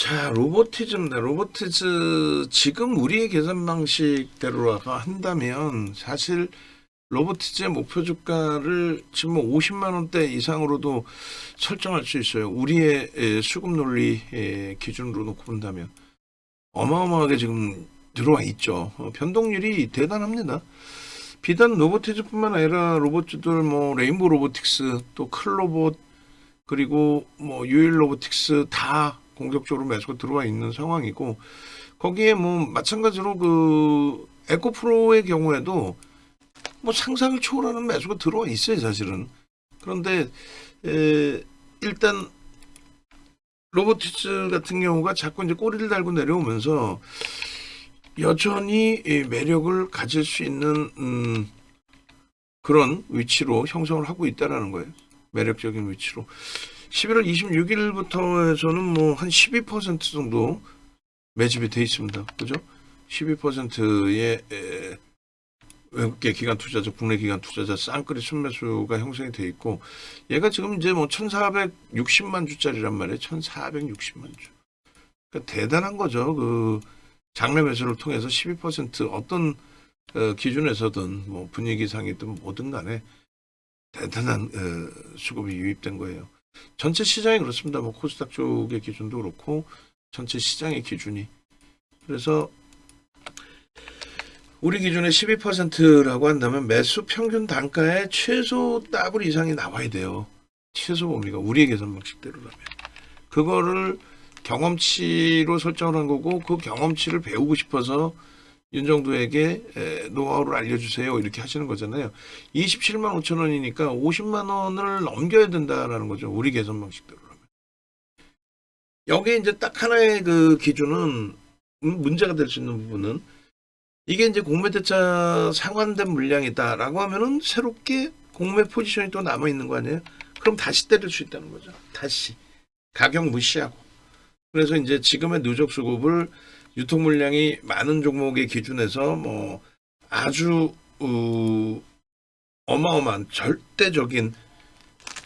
자, 로보티즘입니다. 로보티즈 지금 우리의 계산 방식대로 한다면 사실 로보티즈의 목표 주가를 지금 뭐 50만 원대 이상으로도 설정할 수 있어요. 우리의 수급 논리 기준으로 놓고 본다면 어마어마하게 지금 들어와 있죠. 변동률이 대단합니다. 비단 로보티즈뿐만 아니라 로봇들 뭐 레인보우 로보틱스 또 클로봇 그리고 뭐 유일 로보틱스 다 공격적으로 매수가 들어와 있는 상황이고 거기에 뭐 마찬가지로 그 에코프로의 경우에도 뭐 상상을 초월하는 매수가 들어와 있어요 사실은. 그런데 일단 로보티스 같은 경우가 자꾸 이제 꼬리를 달고 내려오면서 여전히 이 매력을 가질 수 있는 그런 위치로 형성을 하고 있다라는 거예요. 매력적인 위치로. 11월 26일부터 해서는 뭐 한 12% 정도 매집이 돼 있습니다. 그죠? 12%의 외국계 기관 투자자, 국내 기관 투자자 쌍끌이 순매수가 형성이 돼 있고 얘가 지금 이제 뭐 1460만 주짜리란 말이에요. 1460만 주. 그러니까 대단한 거죠. 그 장래 매수를 통해서 12% 어떤 기준에서든 뭐 분위기상이든 뭐든 간에 대단한 수급이 유입된 거예요. 전체 시장이 그렇습니다. 뭐 코스닥 쪽의 기준도 그렇고 전체 시장의 기준이. 그래서 우리 기준에 12%라고 한다면 매수 평균 단가의 최소 더블 이상이 나와야 돼요. 최소 범위가 우리의 계산 방식대로라면. 그거를 경험치로 설정을 한 거고 그 경험치를 배우고 싶어서 윤정도에게 노하우를 알려주세요 이렇게 하시는 거잖아요. 27만 5천 원이니까 50만 원을 넘겨야 된다라는 거죠. 우리 계산 방식대로라면. 여기에 이제 딱 하나의 그 기준은 문제가 될 수 있는 부분은 이게 이제 공매대차 상환된 물량이다라고 하면은 새롭게 공매 포지션이 또 남아 있는 거 아니에요? 그럼 다시 때릴 수 있다는 거죠. 다시 가격 무시하고. 그래서 이제 지금의 누적 수급을 유통 물량이 많은 종목의 기준에서 뭐 아주 어마어마한 절대적인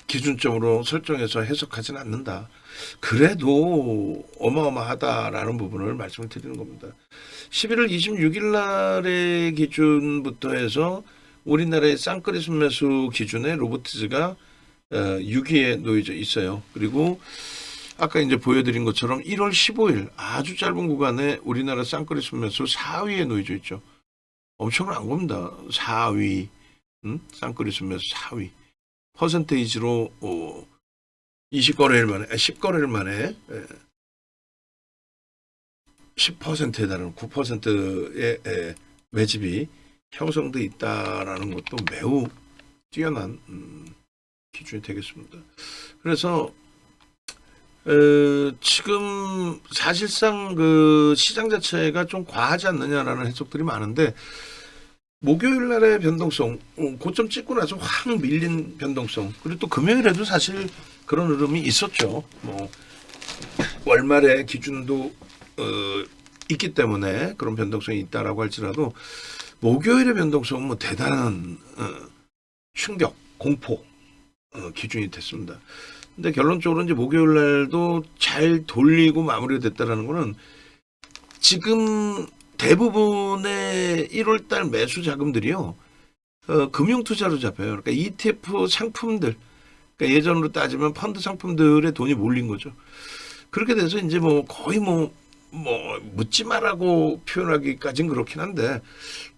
기준점으로 설정해서 해석하지는 않는다. 그래도 어마어마하다라는 부분을 말씀을 드리는 겁니다. 11월 26일 날의 기준부터 해서 우리나라의 쌍끌이 순매수 기준에 로보티즈가 6위에 놓여져 있어요. 그리고 아까 이제 보여드린 것처럼 1월 15일 아주 짧은 구간에 우리나라 쌍끌이 순매수 4위에 놓여져 있죠. 엄청난 겁니다. 4위. 쌍끌이 순매수 4위. 퍼센테이지로 20거래일 만에, 10거래일 만에 10%에 달하는 9%의 매집이 형성돼 있다라는 것도 매우 뛰어난 기준이 되겠습니다. 그래서 지금 사실상 그 시장 자체가 좀 과하지 않느냐라는 해석들이 많은데 목요일 날의 변동성, 고점 찍고 나서 확 밀린 변동성, 그리고 또 금요일에도 사실 그런 흐름이 있었죠. 뭐 월말의 기준도 있기 때문에 그런 변동성이 있다라고 할지라도 목요일의 변동성은 뭐 대단한 충격, 공포 기준이 됐습니다. 근데 결론적으로 이제 목요일 날도 잘 돌리고 마무리가 됐다라는 거는 지금 대부분의 1월달 매수 자금들이요, 금융투자로 잡혀요. 그러니까 ETF 상품들, 그러니까 예전으로 따지면 펀드 상품들에 돈이 몰린 거죠. 그렇게 돼서 이제 뭐 거의 뭐 묻지 마라고 표현하기까지는 그렇긴 한데,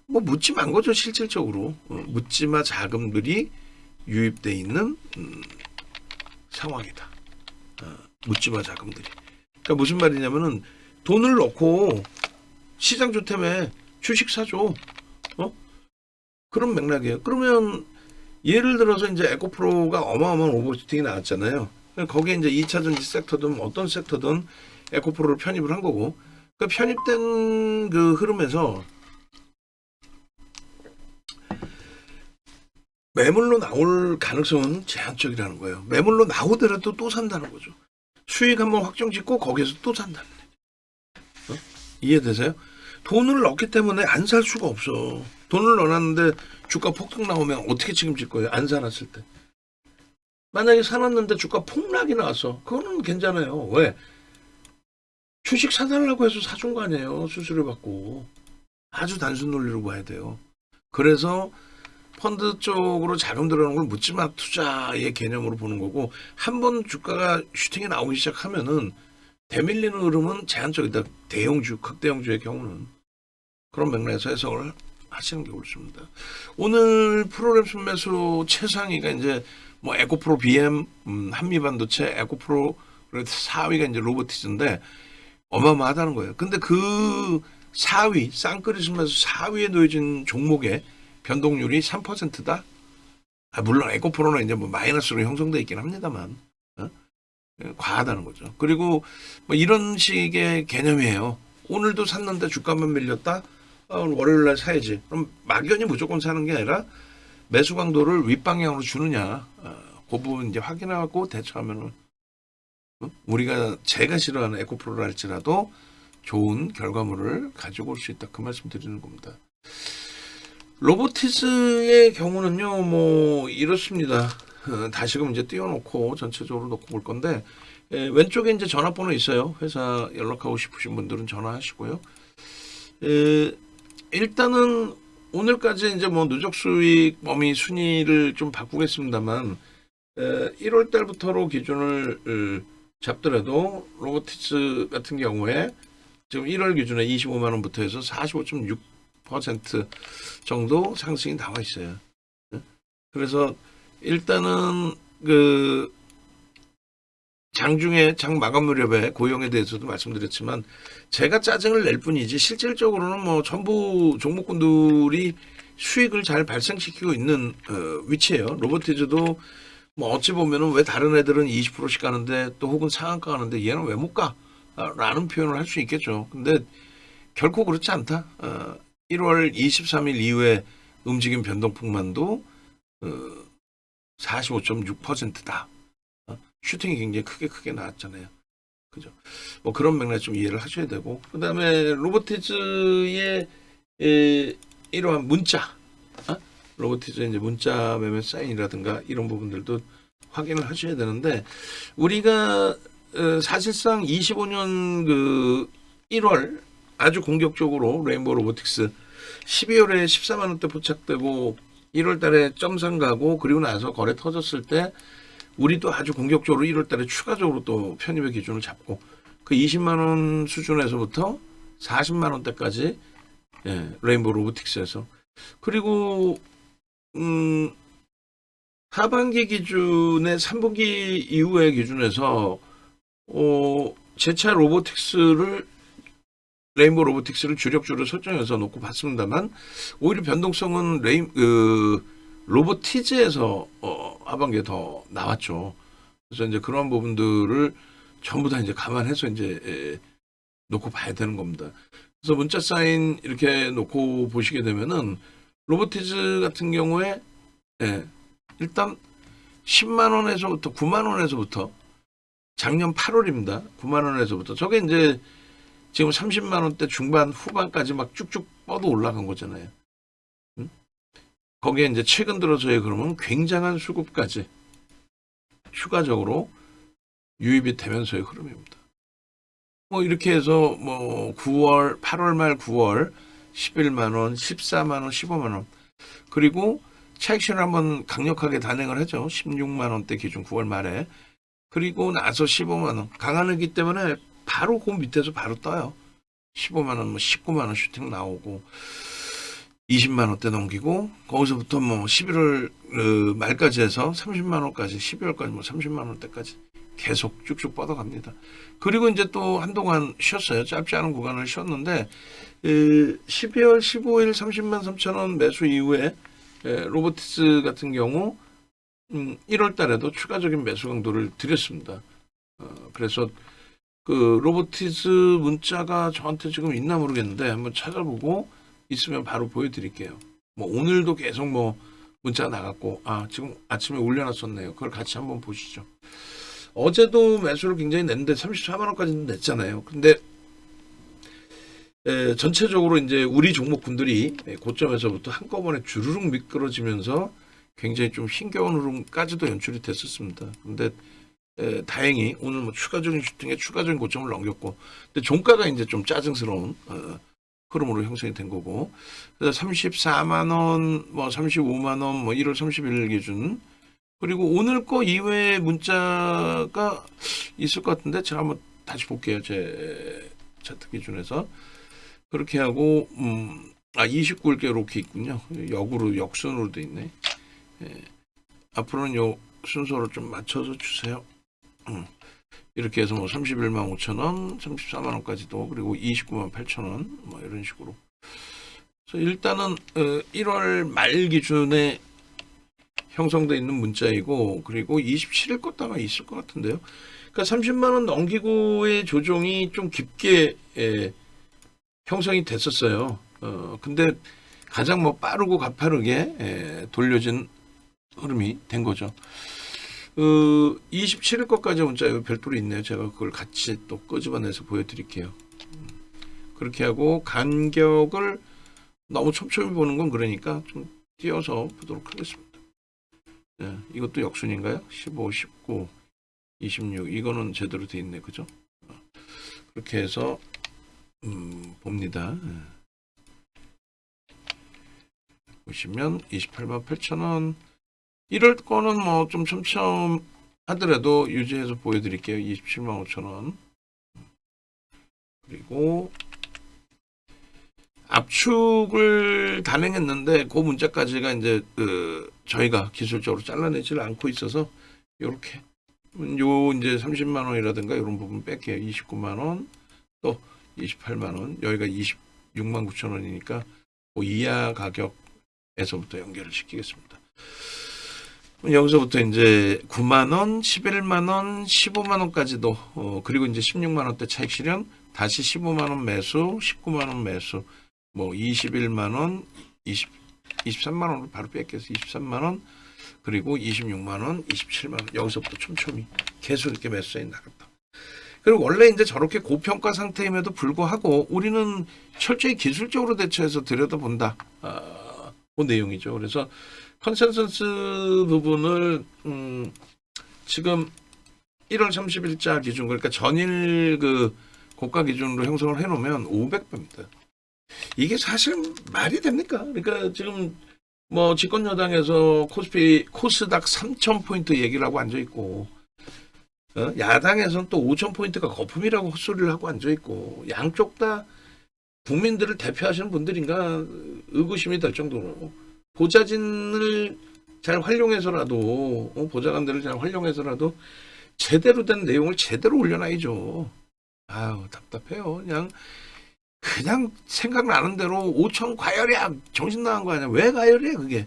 뭐 묻지 만 거죠, 실질적으로. 묻지 마 자금들이 유입돼 있는 상황이다. 묻지 마 자금들이. 그러니까 무슨 말이냐면은 돈을 넣고 시장 좋다며 주식 사줘. 그런 맥락이에요. 그러면 예를 들어서 이제 에코프로가 어마어마한 오버슈팅이 나왔잖아요. 거기에 이제 2차전지 섹터든 어떤 섹터든 에코프로를 편입을 한 거고, 그 편입된 그 흐름에서 매물로 나올 가능성은 제한적이라는 거예요. 매물로 나오더라도 또 산다는 거죠. 수익 한번 확정 짓고 거기에서 또 산다는 거죠. 이해되세요? 돈을 넣기 때문에 안 살 수가 없어. 돈을 넣어놨는데 주가 폭등 나오면 어떻게 책임질 거예요? 안 사놨을 때. 만약에 사놨는데 주가 폭락이 나왔어. 그거는 괜찮아요. 왜? 주식 사달라고 해서 사준 거 아니에요. 수수료 받고. 아주 단순 논리로 봐야 돼요. 그래서 펀드 쪽으로 자금 들어오는 걸 묻지마 투자의 개념으로 보는 거고, 한 번 주가가 슈팅이 나오기 시작하면은 대밀리는 흐름은 제한적이다. 대형주, 극대형주의 경우는. 그런 맥락에서 해석을 하시는 게 옳습니다. 오늘 프로그램 순매수 최상위가 이제 뭐 에코프로 BM, 한미반도체, 에코프로 4위가 이제 로보티즈인데 어마어마하다는 거예요. 근데 그 4위, 쌍끌이 순매수 4위에 놓여진 종목의 변동률이 3%다? 물론 에코프로는 이제 뭐 마이너스로 형성되어 있긴 합니다만, 과하다는 거죠. 그리고 뭐 이런 식의 개념이에요. 오늘도 샀는데 주가만 밀렸다? 월요일 날 사야지. 그럼 막연히 무조건 사는 게 아니라 매수 강도를 윗방향으로 주느냐, 그 부분 이제 확인하고 대처하면은, 제가 싫어하는 에코프로를 할지라도 좋은 결과물을 가지고 올 수 있다. 그 말씀 드리는 겁니다. 로보티즈의 경우는요, 뭐 이렇습니다. 다시금 이제 띄워놓고 전체적으로 놓고 볼 건데, 왼쪽에 이제 전화번호 있어요. 회사 연락하고 싶으신 분들은 전화하시고요. 일단은 오늘까지 이제 뭐 누적 수익 범위 순위를 좀 바꾸겠습니다만, 1월 달부터로 기준을 잡더라도 로보티즈 같은 경우에 지금 1월 기준에 25만 원부터 해서 45.6% 정도 상승이 나와 있어요. 그래서 일단은 그 장중에 장 마감 무렵에 고용에 대해서도 말씀드렸지만 제가 짜증을 낼 뿐이지 실질적으로는 뭐 전부 종목군들이 수익을 잘 발생시키고 있는 위치예요. 로보티즈도 뭐 어찌 보면은 왜 다른 애들은 20%씩 가는데 또 혹은 상한가 가는데 얘는 왜 못 가? 라는 표현을 할 수 있겠죠. 근데 결코 그렇지 않다. 1월 23일 이후에 움직임 변동폭만도 45.6%다. 슈팅이 굉장히 크게 나왔잖아요. 그죠? 뭐 그런 맥락 좀 이해를 하셔야 되고, 그 다음에 로보티즈의 이러한 문자, 로보티즈의 이제 문자 매매 사인이라든가 이런 부분들도 확인을 하셔야 되는데, 우리가 사실상 25년 그 1월 아주 공격적으로 레인보우 로보틱스 12월에 14만 원대 포착되고 1월 달에 점상 가고 그리고 나서 거래 터졌을 때 우리도 아주 공격적으로 1월 달에 추가적으로 또 편입의 기준을 잡고 그 20만 원 수준에서부터 40만 원대까지 레인보우 로보틱스에서 그리고 하반기 기준의 3분기 이후의 기준에서 제차 레인보우 로보틱스를 주력주로 설정해서 놓고 봤습니다만 오히려 변동성은 로보티즈에서 하반기에 더 나왔죠. 그래서 이제 그런 부분들을 전부 다 이제 감안해서 이제 놓고 봐야 되는 겁니다. 그래서 문자 사인 이렇게 놓고 보시게 되면은 로보티즈 같은 경우에 일단 10만 원에서부터 9만 원에서부터 작년 8월입니다. 9만 원에서부터 저게 이제 지금 30만 원대 중반 후반까지 막 쭉쭉 뻗어 올라간 거잖아요. 거기에 이제 최근 들어서의 그러면 굉장한 수급까지 추가적으로 유입이 되면서의 흐름입니다. 뭐 이렇게 해서 뭐 9월, 8월 말 9월 11만 원, 14만 원, 15만 원. 그리고 차익실을 한번 강력하게 단행을 하죠. 16만 원대 기준 9월 말에. 그리고 나서 15만 원. 강하기 때문에 바로 그 밑에서 바로 떠요. 15만 원, 뭐 19만 원 슈팅 나오고 20만 원대 넘기고 거기서부터 뭐 11월 말까지 해서 30만 원까지 12월까지 뭐 30만 원대까지 계속 쭉쭉 뻗어갑니다. 그리고 이제 또 한동안 쉬었어요. 짧지 않은 구간을 쉬었는데 12월 15일 30만 3천 원 매수 이후에 로보티스 같은 경우 1월 달에도 추가적인 매수 강도를 드렸습니다. 그래서 그 로보티즈 문자가 저한테 지금 있나 모르겠는데 한번 찾아보고 있으면 바로 보여드릴게요. 뭐 오늘도 계속 뭐 문자가 나갔고 지금 아침에 올려놨었네요. 그걸 같이 한번 보시죠. 어제도 매수를 굉장히 냈는데 34만 원까지는 냈잖아요. 근데 전체적으로 이제 우리 종목군들이 고점에서부터 한꺼번에 주르륵 미끄러지면서 굉장히 좀 힘겨운 흐름까지도 연출이 됐었습니다. 근데 다행히 오늘 뭐 추가적인 슈팅에 추가적인 고점을 넘겼고, 근데 종가가 이제 좀 짜증스러운 흐름으로 형성이 된 거고, 그래서 34만 원, 뭐 35만 원, 뭐 1월 30일 기준, 그리고 오늘 거 이외에 문자가 있을 것 같은데 제가 한번 다시 볼게요. 제 차트 기준에서 그렇게 하고 29일께 이렇게 있군요. 역순으로 돼 있네. 앞으로는 요 순서를 좀 맞춰서 주세요. 이렇게 해서 뭐 31만 5천 원, 34만 원까지도, 그리고 29만 8천 원, 뭐 이런 식으로. 그래서 일단은 1월 말 기준에 형성돼 있는 문자이고, 그리고 27일 것도 아마 있을 것 같은데요. 그러니까 30만 원 넘기고의 조정이 좀 깊게 형성이 됐었어요. 근데 가장 뭐 빠르고 가파르게 돌려진 흐름이 된 거죠. 27일 것까지 문자 별도로 있네요. 제가 그걸 같이 또 끄집어내서 보여드릴게요. 그렇게 하고 간격을 너무 촘촘히 보는 건 그러니까 좀 띄어서 보도록 하겠습니다. 네, 이것도 역순인가요? 15, 19, 26 이거는 제대로 돼 있네, 그죠? 그렇게 해서 봅니다. 보시면 28만 8천 원. 1월 거는 뭐 좀 촘촘하더라도 유지해서 보여드릴게요. 27만 5천 원. 그리고 압축을 단행했는데 그 문자까지가 이제 저희가 기술적으로 잘라내지를 않고 있어서 이렇게 요 이제 30만 원이라든가 이런 부분 뺄게요. 29만 원, 또 28만 원, 여기가 26만 9천 원이니까 그 이하 가격에서부터 연결을 시키겠습니다. 여기서부터 이제 9만 원, 11만 원, 15만 원까지도 그리고 이제 16만 원대 차익 실현, 다시 15만 원 매수, 19만 원 매수, 뭐 21만 원, 23만 원으로 바로 뺏겨서 23만 원, 그리고 26만 원, 27만 원 여기서부터 촘촘히 계속 이렇게 매수해 나갔다. 그리고 원래 이제 저렇게 고평가 상태임에도 불구하고 우리는 철저히 기술적으로 대처해서 들여다본다. 그 내용이죠. 그래서 컨센서스 부분을 지금 1월 30일자 기준, 그러니까 전일 그 고가 기준으로 형성을 해놓으면 500배입니다. 이게 사실 말이 됩니까? 그러니까 지금 뭐 집권 여당에서 코스닥 3,000포인트 얘기를 하고 앉아있고, 야당에서는 또 5,000포인트가 거품이라고 헛소리를 하고 앉아있고, 양쪽 다 국민들을 대표하시는 분들인가 의구심이 들 정도로 보좌진을 잘 활용해서라도, 보좌관들을 잘 활용해서라도 제대로 된 내용을 제대로 올려놔야죠. 아유, 답답해요. 그냥 생각나는 대로 5천 과열이야. 정신 나간 거 아니야. 왜 과열이야 그게.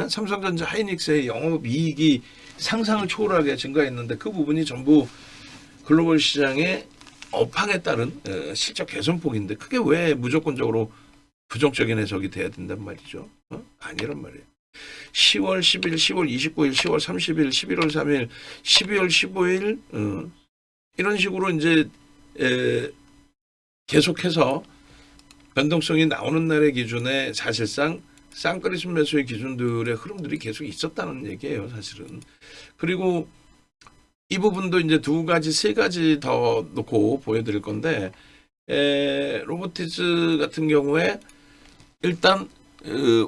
삼성전자 하이닉스의 영업이익이 상상을 초월하게 증가했는데 그 부분이 전부 글로벌 시장의 업황에 따른 실적 개선폭인데 그게 왜 무조건적으로 부정적인 해석이 돼야 된단 말이죠. 아니란 말이에요. 10월 10일, 10월 29일, 10월 30일, 11월 3일, 12월 15일 이런 식으로 이제 계속해서 변동성이 나오는 날의 기준에 사실상 쌍끌이 순매수의 기준들의 흐름들이 계속 있었다는 얘기예요, 사실은. 그리고 이 부분도 이제 두 가지, 세 가지 더 놓고 보여드릴 건데, 로보티즈 같은 경우에 일단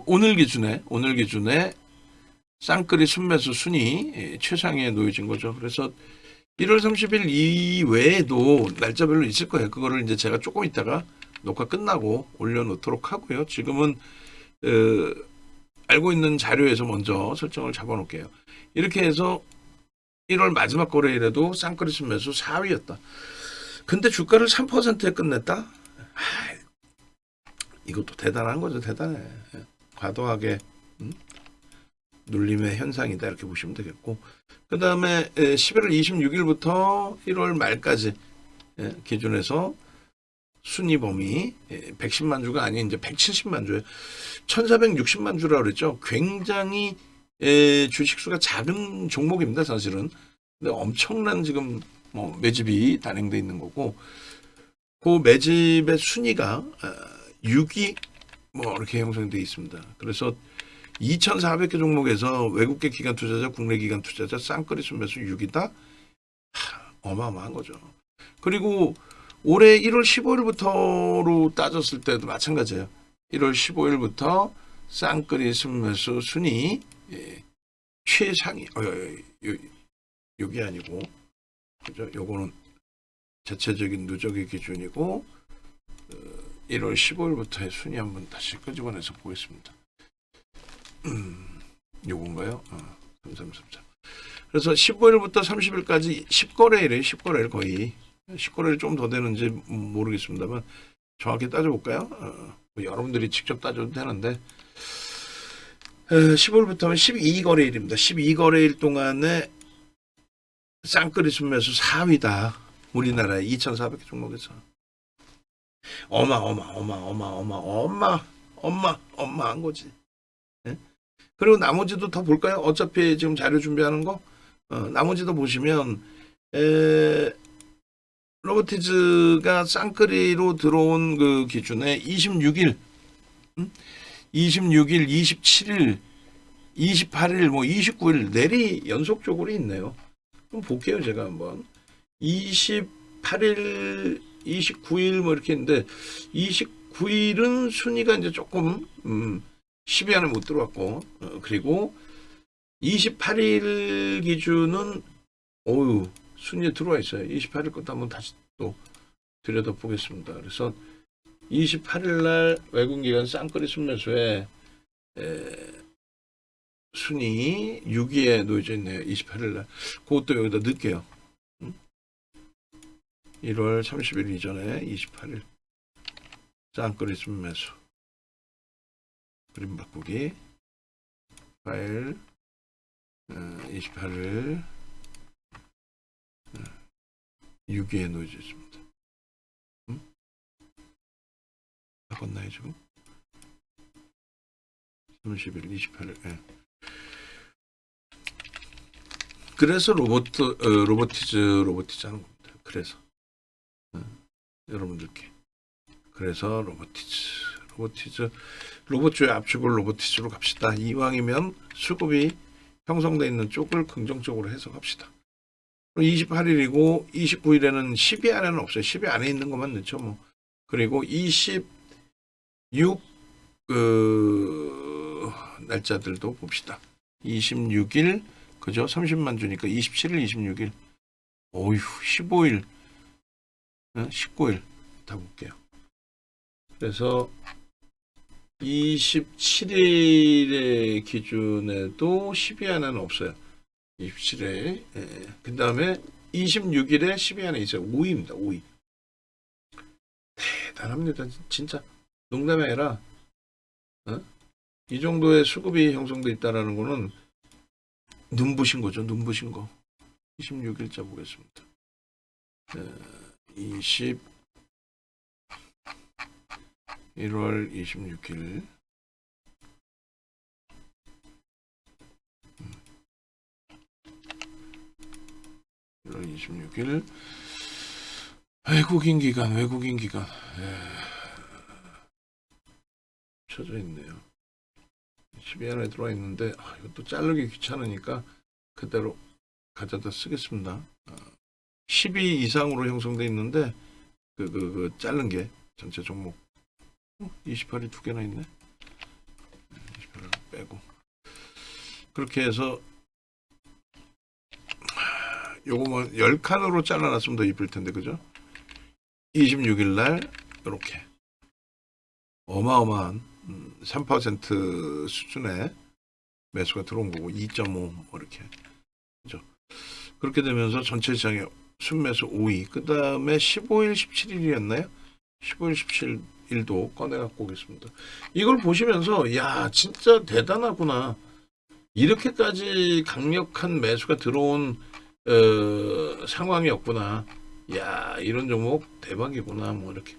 오늘 기준에 쌍끌이 순매수 순위 최상위에 놓여진 거죠. 그래서 1월 30일 이외에도 날짜별로 있을 거예요. 그거를 이제 제가 조금 있다가 녹화 끝나고 올려놓도록 하고요. 지금은 알고 있는 자료에서 먼저 설정을 잡아놓을게요. 이렇게 해서 1월 마지막 거래일에도 쌍끌이 순매수 4위였다. 근데 주가를 3%에 끝냈다? 이것도 대단한 거죠. 대단해. 과도하게 눌림의 현상이다 이렇게 보시면 되겠고, 그 다음에 11월 26일부터 1월 말까지 기준에서 순위 범위 110만 주가 아닌 이제 170만 주예요. 1460만 주라고 그랬죠. 굉장히 주식수가 작은 종목입니다, 사실은. 근데 엄청난 지금 뭐 매집이 단행돼 있는 거고, 그 매집의 순위가 6위 뭐 이렇게 형성되어 있습니다. 그래서 2,400개 종목에서 외국계 기관 투자자, 국내 기관 투자자 쌍끌이 순매수 6위다. 어마어마한 거죠. 그리고 올해 1월 15일부터로 따졌을 때도 마찬가지예요. 1월 15일부터 쌍끌이 순매수 순위 최상위 요게 아니고 그죠? 요거는 자체적인 누적의 기준이고 1월 15일부터의 순위 한번 다시 끄집어내서 보겠습니다. 요건가요? 3334. 그래서 15일부터 30일까지 10거래일에 10거래일 거의 10거래일 좀 더 되는지 모르겠습니다만 정확히 따져볼까요? 여러분들이 직접 따져도 되는데 15일부터는 12거래일입니다. 12거래일 동안에 쌍끌이 순매수 4위다. 우리나라에 2,400개 종목에서 어마한 거지. 예? 그리고 나머지도 더 볼까요? 어차피 지금 자료 준비하는 거 나머지도 보시면 로보티즈가 쌍끌이로 들어온 그 기준에 26일, 27일, 28일, 뭐 29일 내리 연속적으로 있네요. 그럼 볼게요, 제가 한번. 28일, 29일 뭐 이렇게 있는데 29일은 순위가 이제 조금 10위 안에 못 들어왔고 그리고 28일 기준은 순위에 들어와 있어요. 28일 것도 한번 다시 또 들여다보겠습니다. 그래서 28일 날 외국기관 쌍끌이 순매수에 순위 6위에 놓여져 있네요. 28일 날. 그것도 여기다 넣을게요. 1월 30일 이전에 28일 쌍끌이 순매수 그림 바꾸기 파일 28일 6위에 놓여져 있습니다. 바꿨나요 지금? 30일 28일 그래서 로보티즈 하는 겁니다. 그래서 여러분들께 그래서 로봇주의 압축을 로보티즈로 갑시다. 이왕이면 수급이 형성되어 있는 쪽을 긍정적으로 해석합시다. 28일이고 29일에는 10위 안에는 없어요. 10위 안에 있는 것만 넣죠. 뭐. 그리고 26 날짜들도 봅시다. 26일 그죠? 30만 주니까 27일, 26일. 어휴, 15일, 19일 다 볼게요. 그래서 27일의 기준에도 10위 안에는 없어요. 27일. 그 다음에 26일에 10위 안에 있어요. 5위입니다. 5위. 대단합니다. 진짜 농담이 아니라 이 정도의 수급이 형성돼 있다는 거는 눈부신 거죠. 눈부신 거. 26일자 보겠습니다. 1월 26일 1월 26일 외국인 기관 쳐져 있네요. 10위 안에 들어와 있는데 이것도 자르기 귀찮으니까 그대로 가져다 쓰겠습니다. 10위 이상으로 형성돼 있는데 그 자른 게 전체 종목 28이 두 개나 있네. 28을 빼고 그렇게 해서 요거만 10칸으로 잘라놨으면 더 이쁠 텐데 그죠? 26일 날 이렇게 어마어마한 3% 수준의 매수가 들어온 거고 2.5 뭐 이렇게 그죠? 그렇게 되면서 전체 시장에 순매수 5위 그 다음에 15일 17일이었나요? 15일 17일도 꺼내갖고 오겠습니다. 이걸 보시면서 야 진짜 대단하구나. 이렇게까지 강력한 매수가 들어온 상황이었구나. 야 이런 종목 대박이구나. 뭐 이렇게.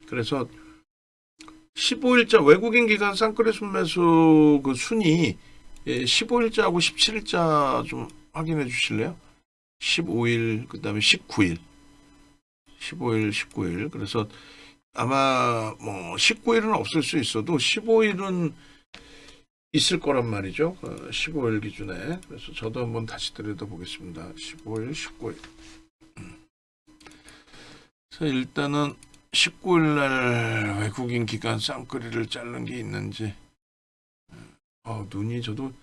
그래서 15일자 외국인 기관 쌍끌이 순매수 그 순위 15일자하고 17일자 좀 확인해 주실래요? 15일 그 다음에 19일 15일 19일 그래서 아마 뭐 19일은 없을 수 있어도 15일은 있을 거란 말이죠. 15일 기준에. 그래서 저도 한번 다시 들여다보겠습니다. 15일, 19일. 그래서 일단은 19일 날 외국인 기관 쌍끌이를 자른 게 있는지. 눈이 저도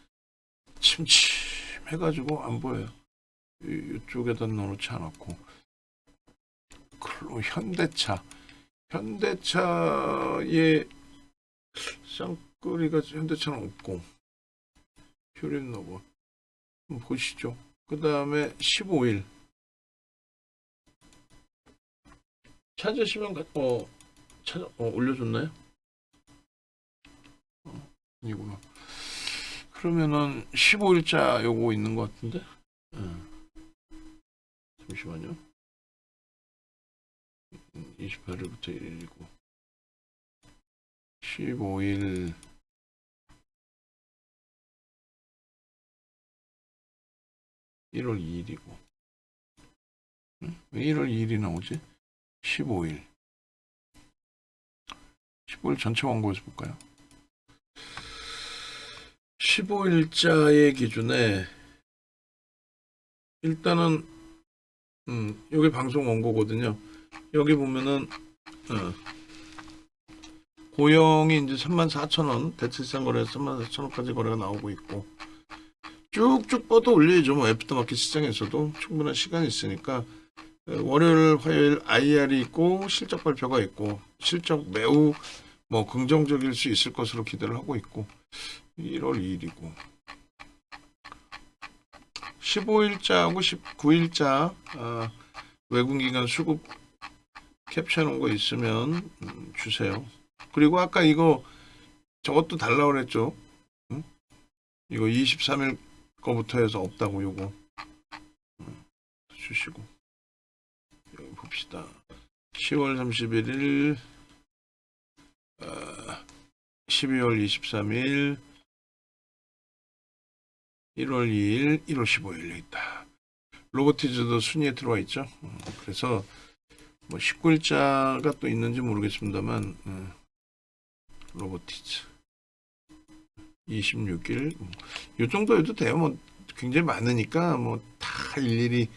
침침해가지고 안 보여요. 이쪽에다 넣어놓지 않았고. 그리고 현대차에 쌍끌이가 현대차는 없고 효린 로봇 보시죠. 그 다음에 15일 찾으시면 올려줬나요? 이구나. 그러면은 15일자 요거 있는 것 같은데. 잠시만요. 28일부터 1일이고 15일 1월 2일이고 왜 1월 2일이 나오지? 15일 전체 원고에서 볼까요? 15일자의 기준에 일단은 여기 방송 원고거든요. 여기 보면은 고영이 이제 34,000원, 대체시장 거래에서 34,000원까지 거래가 나오고 있고 쭉쭉 뻗어 올려야죠. 뭐 애프터마켓 시장에서도 충분한 시간이 있으니까 월요일, 화요일 IR이 있고 실적 발표가 있고 실적 매우 뭐 긍정적일 수 있을 것으로 기대를 하고 있고 1월 2일이고 15일자하고 19일자 외국기관 수급 캡처해 놓은 거 있으면 주세요. 그리고 아까 이거 저것도 달라고 그랬죠. 이거 23일 거부터 해서 없다고 요거 주시고 여기 봅시다. 10월 31일 12월 23일 1월 2일 1월 15일 여기 있다. 로보티즈도 순위에 들어와 있죠. 그래서 뭐 19일자가 또 있는지 모르겠습니다만 로보티즈 26일 이 정도여도 돼요. 뭐 굉장히 많으니까 뭐 다 일일이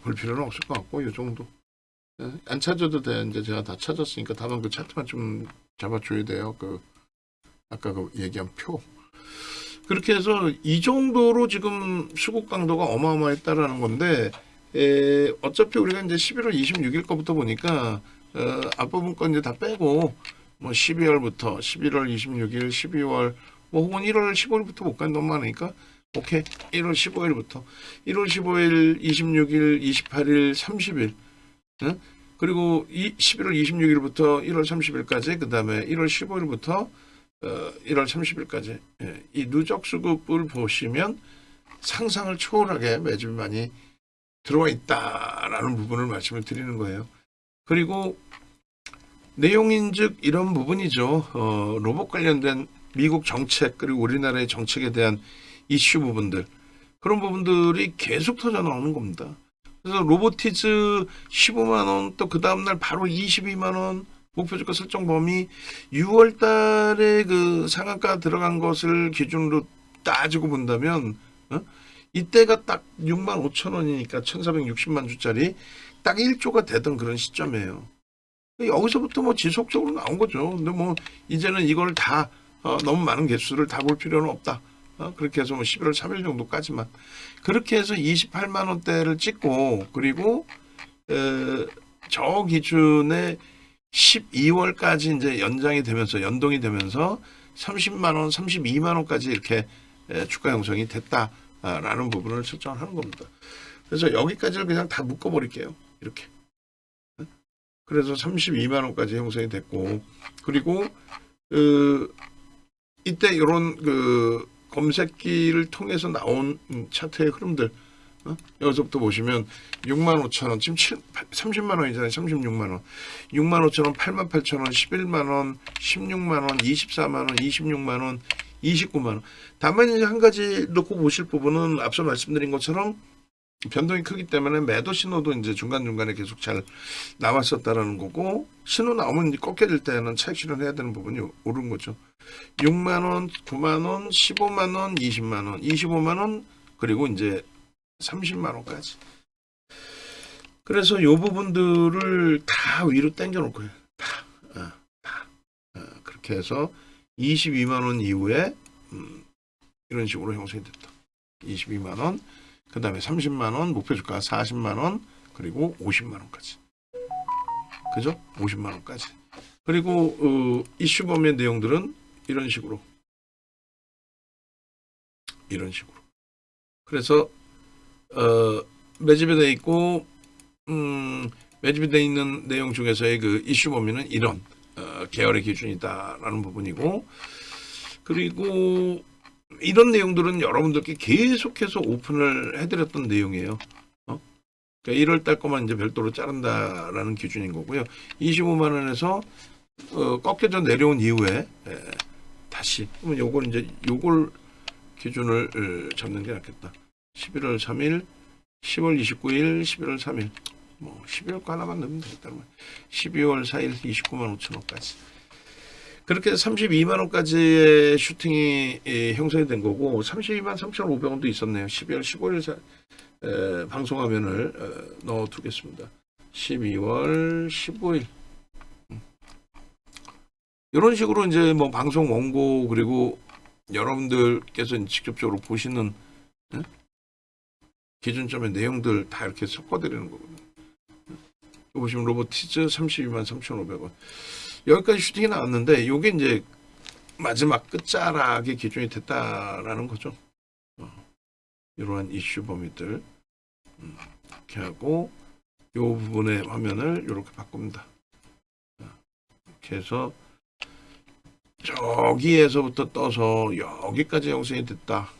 볼 필요는 없을 것 같고 이 정도 안 찾아도 돼. 이제 제가 다 찾았으니까 다만 그 차트만 좀 잡아줘야 돼요. 그 아까 그 얘기한 표 그렇게 해서 이 정도로 지금 수급 강도가 어마어마했다라는 건데 어차피 우리가 이제 11월 26일 거부터 보니까 앞부분 건 이제 다 빼고 뭐 12월부터 11월 26일 12월 뭐 혹은 1월 15일부터 못 가는 너무 많으니까 오케이 1월 15일부터 1월 15일 26일 28일 30일 응? 그리고 11월 26일부터 1월 30일까지 그 다음에 1월 15일부터 1월 30일까지 이 누적 수급을 보시면 상상을 초월하게 매집이 많이 들어와 있다라는 부분을 말씀을 드리는 거예요. 그리고 내용인즉 이런 부분이죠. 로봇 관련된 미국 정책 그리고 우리나라의 정책에 대한 이슈 부분들 그런 부분들이 계속 터져 나오는 겁니다. 그래서 로보티즈 15만원 또 그 다음날 바로 22만원 목표주가 설정 범위 6월 달에 그 상한가 들어간 것을 기준으로 따지고 본다면 이때가 딱 65,000원이니까 1,460만 주짜리 딱 1조가 되던 그런 시점이에요. 여기서부터 뭐 지속적으로 나온 거죠. 근데 뭐 이제는 이걸 다 너무 많은 개수를 다 볼 필요는 없다. 그렇게 해서 뭐 11월 3일 정도까지만 그렇게 해서 28만 원대를 찍고 그리고 저 기준에 12월까지 이제 연장이 되면서 연동이 되면서 30만 원, 32만 원까지 이렇게 주가 형성이 됐다라는 부분을 설정을 하는 겁니다. 그래서 여기까지를 그냥 다 묶어버릴게요. 이렇게. 그래서 32만 원까지 형성이 됐고 그리고 이때 이런 그 검색기를 통해서 나온 차트의 흐름들 여기서부터 보시면 65,000원 지금 30만 원이잖아요. 36만 원 65,000원 88,000원 11만 원 16만 원 24만 원 26만 원 29만 원 다만 이제 한 가지 놓고 보실 부분은 앞서 말씀드린 것처럼 변동이 크기 때문에 매도 신호도 이제 중간중간에 계속 잘 나왔었다라는 거고, 신호 나오면 이제 꺾여질 때는 차익 실현해야 되는 부분이 오른 거죠. 6만 원, 9만 원, 15만 원, 20만 원, 25만 원, 그리고 이제 30만 원까지. 그래서 요 부분들을 다 위로 당겨 놓을 거예요. 그렇게 해서 22만 원 이후에 이런 식으로 형성이 됐다. 22만 원, 그 다음에 30만 원, 목표 주가 40만 원, 그리고 50만 원까지. 그죠? 50만 원까지. 그리고 이슈 범위의 내용들은 이런 식으로. 그래서 매집이 돼 있고 매집이 돼 있는 내용 중에서의 그 이슈 범위는 이런 계열의 기준이다라는 부분이고, 그리고 이런 내용들은 여러분들께 계속해서 오픈을 해드렸던 내용이에요. 그러니까 1월 달 거만 이제 별도로 자른다라는 기준인 거고요. 25만 원에서 꺾여져 내려온 이후에 다시 그러면 요걸 이제 요걸 기준을 잡는 게 낫겠다. 11월 3일, 10월 29일, 11월 3일, 뭐 12월 거 하나만 넣으면 되겠다는 거예요. 12월 4일 29만 5천 원까지. 그렇게 32만 원까지의 슈팅이 형성이 된 거고, 32만 3,500원도 있었네요. 12월 15일 방송화면을 넣어두겠습니다. 12월 15일. 이런 식으로 이제 뭐 방송 원고, 그리고 여러분들께서 직접적으로 보시는 기준점의 내용들 다 이렇게 섞어드리는 거거든요. 보시면 로보티즈 32만 3,500원. 여기까지 슈팅이 나왔는데, 이게 이제 마지막 끝자락의 기준이 됐다라는 거죠. 이러한 이슈 범위들. 이렇게 하고, 이 부분의 화면을 이렇게 바꿉니다. 이렇게 해서, 저기에서부터 떠서 여기까지 형성이 됐다.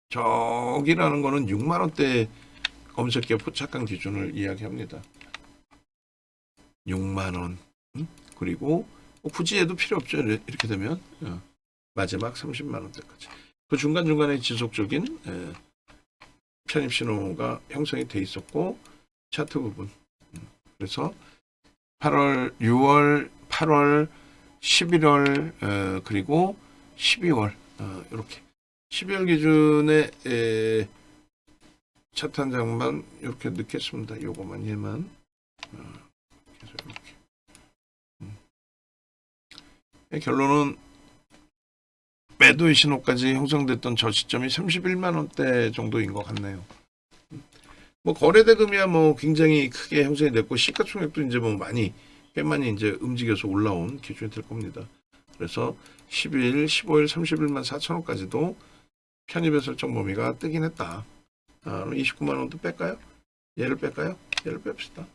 저기라는 거는 6만 원대 검색기업 포착한 기준을 이야기합니다. 6만 원. 그리고 굳이 해도 필요 없죠. 이렇게 되면 마지막 30만 원대까지. 그 중간중간에 지속적인 편입 신호가 형성이 돼 있었고, 차트 부분. 그래서 8월, 6월, 8월, 11월, 그리고 12월, 이렇게 12월 기준에 차트 한 장만 이렇게 넣겠습니다. 요거만 얘만. 그래서 이렇게. 결론은 매도의 신호까지 형성됐던 저 시점이 31만 원대 정도인 것 같네요. 뭐 거래대금이야 뭐 굉장히 크게 형성이 됐고, 시가총액도 이제 뭐 꽤 많이 이제 움직여서 올라온 기준이 될 겁니다. 그래서 10일, 15일, 31만 4천 원까지도 편입의 설정 범위가 뜨긴 했다. 29만 원도 뺄까요? 얘를 뺄까요? 얘를 뺍시다.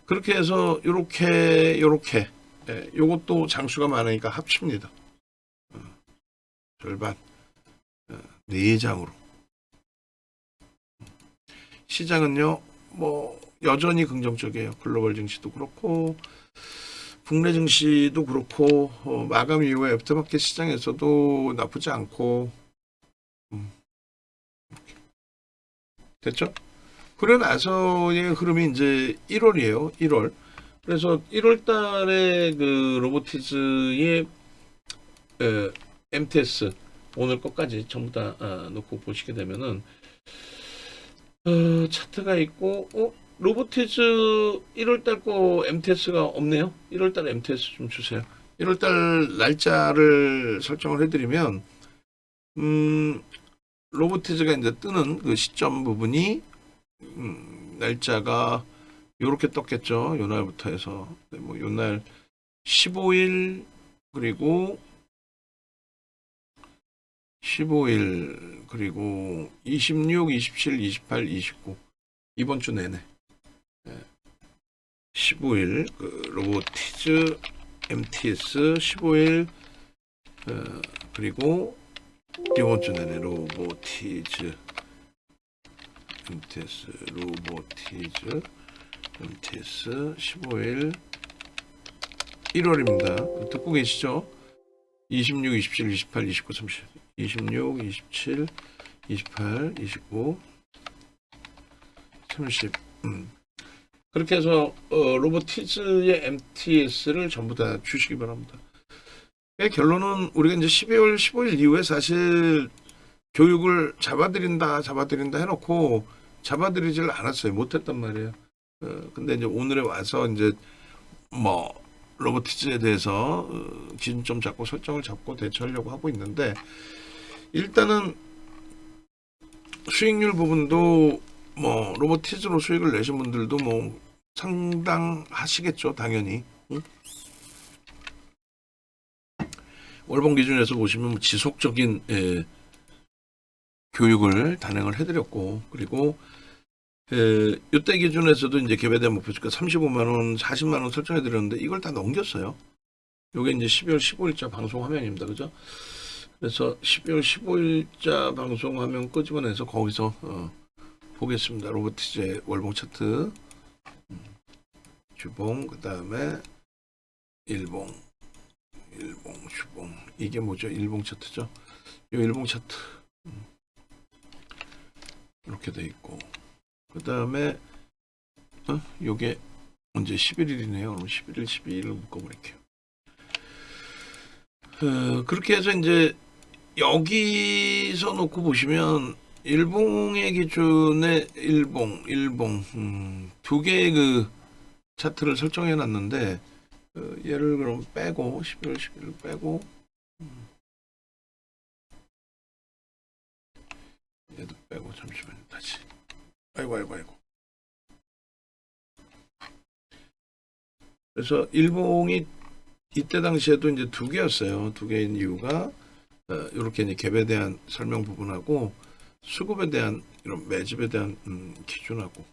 그렇게 해서 요렇게 요것도 장수가 많으니까 합칩니다. 절반 4장으로. 시장은요 뭐 여전히 긍정적이에요. 글로벌 증시도 그렇고 국내 증시도 그렇고 마감 이후에 애프터마켓 시장에서도 나쁘지 않고. 됐죠? 그러고 나서의 흐름이 이제 1월이에요. 1월. 그래서 1월 달에 그 로보티즈의 MTS 오늘 것까지 전부 다 놓고 보시게 되면은 차트가 있고 로보티즈 1월 달 거 MTS가 없네요. 1월 달 MTS 좀 주세요. 1월 달 날짜를 설정을 해드리면 로보티즈가 이제 뜨는 그 시점 부분이 날짜가 요렇게 떴겠죠. 요 날부터 해서 뭐 요 날 15일, 그리고 15일, 그리고 26, 27, 28, 29 이번 주 내내 15일 그 로보티즈 MTS 15일, 그리고 이번 주 내내 로보티즈 MTS 15일 1월입니다. 듣고 계시죠? 26, 27, 28, 29, 30 26, 27, 28, 29 30. 그렇게 해서 로보티즈의 MTS를 전부 다 주시기 바랍니다. 결론은 우리가 이제 12월 15일 이후에 사실 교육을 잡아들인다 해놓고 잡아들이질 않았어요. 못했단 말이에요. 근데 이제 오늘에 와서 이제 뭐 로보티즈에 대해서 기준 좀 잡고 설정을 잡고 대처하려고 하고 있는데, 일단은 수익률 부분도 뭐 로보티즈로 수익을 내신 분들도 뭐 상당하시겠죠, 당연히. 응? 월봉 기준에서 보시면 지속적인 교육을 단행을 해드렸고, 그리고 이때 기준에서도 이제 개별된 목표주가 35만 원, 40만 원 설정해드렸는데 이걸 다 넘겼어요. 이게 이제 12월 15일자 방송 화면입니다, 그죠? 그래서 12월 15일자 방송 화면 끄집어내서 거기서 보겠습니다. 로보티즈의 월봉 차트, 주봉, 그 다음에 일봉, 주봉. 이게 뭐죠? 일봉 차트죠. 이 일봉 차트 이렇게 돼 있고, 그 다음에 요게 언제 11일이네요. 그럼 11일, 12일을 묶어버릴게요. 그렇게 해서 이제 여기서 놓고 보시면 일봉의 기준에 일봉 두 개의 그 차트를 설정해 놨는데, 얘를 그럼 빼고 11월 11일 빼고 얘도 빼고, 잠시만요. 다시 아이고 그래서 일봉이 이때 당시에도 이제 두 개였어요. 두 개인 이유가 이렇게 이제 갭에 대한 설명 부분하고 수급에 대한 이런 매집에 대한 기준하고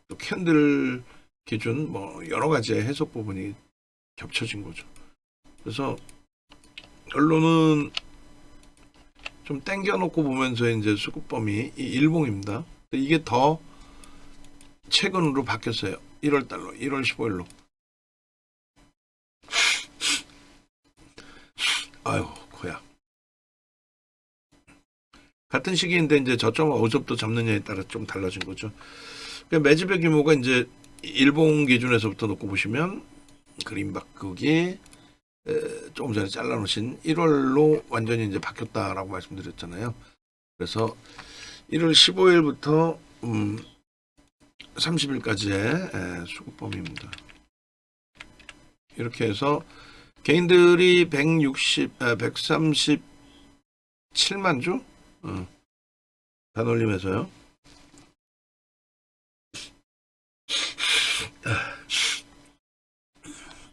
또 캔들 기준 뭐 여러 가지의 해석 부분이 겹쳐진 거죠. 그래서 결론은 좀 땡겨놓고 보면서 이제 수급 범위 이 일봉입니다. 이게 더 최근으로 바뀌었어요. 1월 달로, 1월 15일로. 아유, 코야. 같은 시기인데 이제 저점을 어디서부터 잡느냐에 따라 좀 달라진 거죠. 그러니까 매집의 규모가 이제 일봉 기준에서부터 놓고 보시면 그림 바꾸기 조금 전에 잘라놓으신 1월로 완전히 이제 바뀌었다라고 말씀드렸잖아요. 그래서 1월 15일부터 30일까지의 수급 범위입니다. 이렇게 해서 개인들이 137만 주 반올림해서요. 아,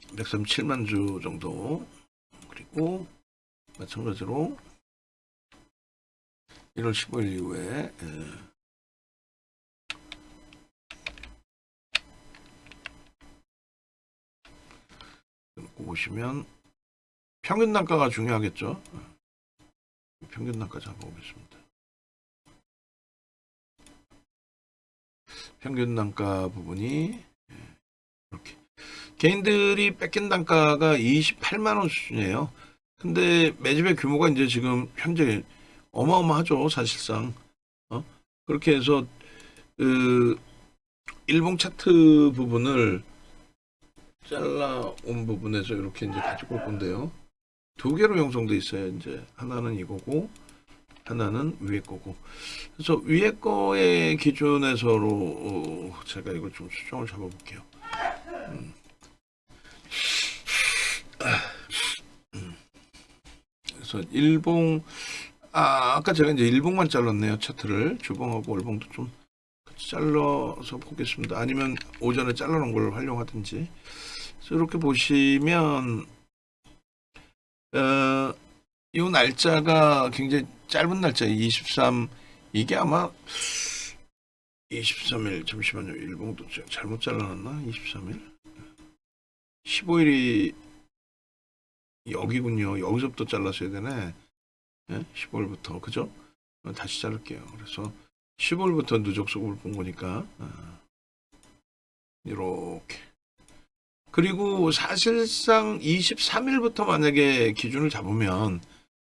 137만 주 정도. 그리고 마찬가지로 1월 15일 이후에 보시면 평균 단가가 중요하겠죠. 평균 단가 잡아보겠습니다. 평균 단가 부분이 이렇게 개인들이 뺏긴 단가가 28만 원 수준이에요. 근데 매집의 규모가 이제 지금 현재 어마어마하죠, 사실상. 그렇게 해서 일봉 차트 부분을 잘라온 부분에서 이렇게 이제 가지고 올 건데요. 두 개로 형성돼 있어요. 이제 하나는 이거고 하나는 위에 거고. 그래서 위에 거의 기준에서로 제가 이걸 좀 수정을 잡아볼게요. 그래서 일봉 아까 제가 이제 일봉만 잘랐네요. 차트를 주봉하고 월봉도 좀 같이 잘라서 보겠습니다. 아니면 오전에 잘라놓은 걸 활용하든지. 그래서 이렇게 보시면 이 날짜가 굉장히 짧은 날짜 23 이게 아마 23일 잠시만요. 일봉도 잘못 잘라놨나? 23일 15일이 여기군요. 여기서부터 잘랐어야 되네. 15일부터 그죠? 다시 자를게요. 그래서 15일부터 누적 수급을 본 거니까 이렇게. 그리고 사실상 23일부터 만약에 기준을 잡으면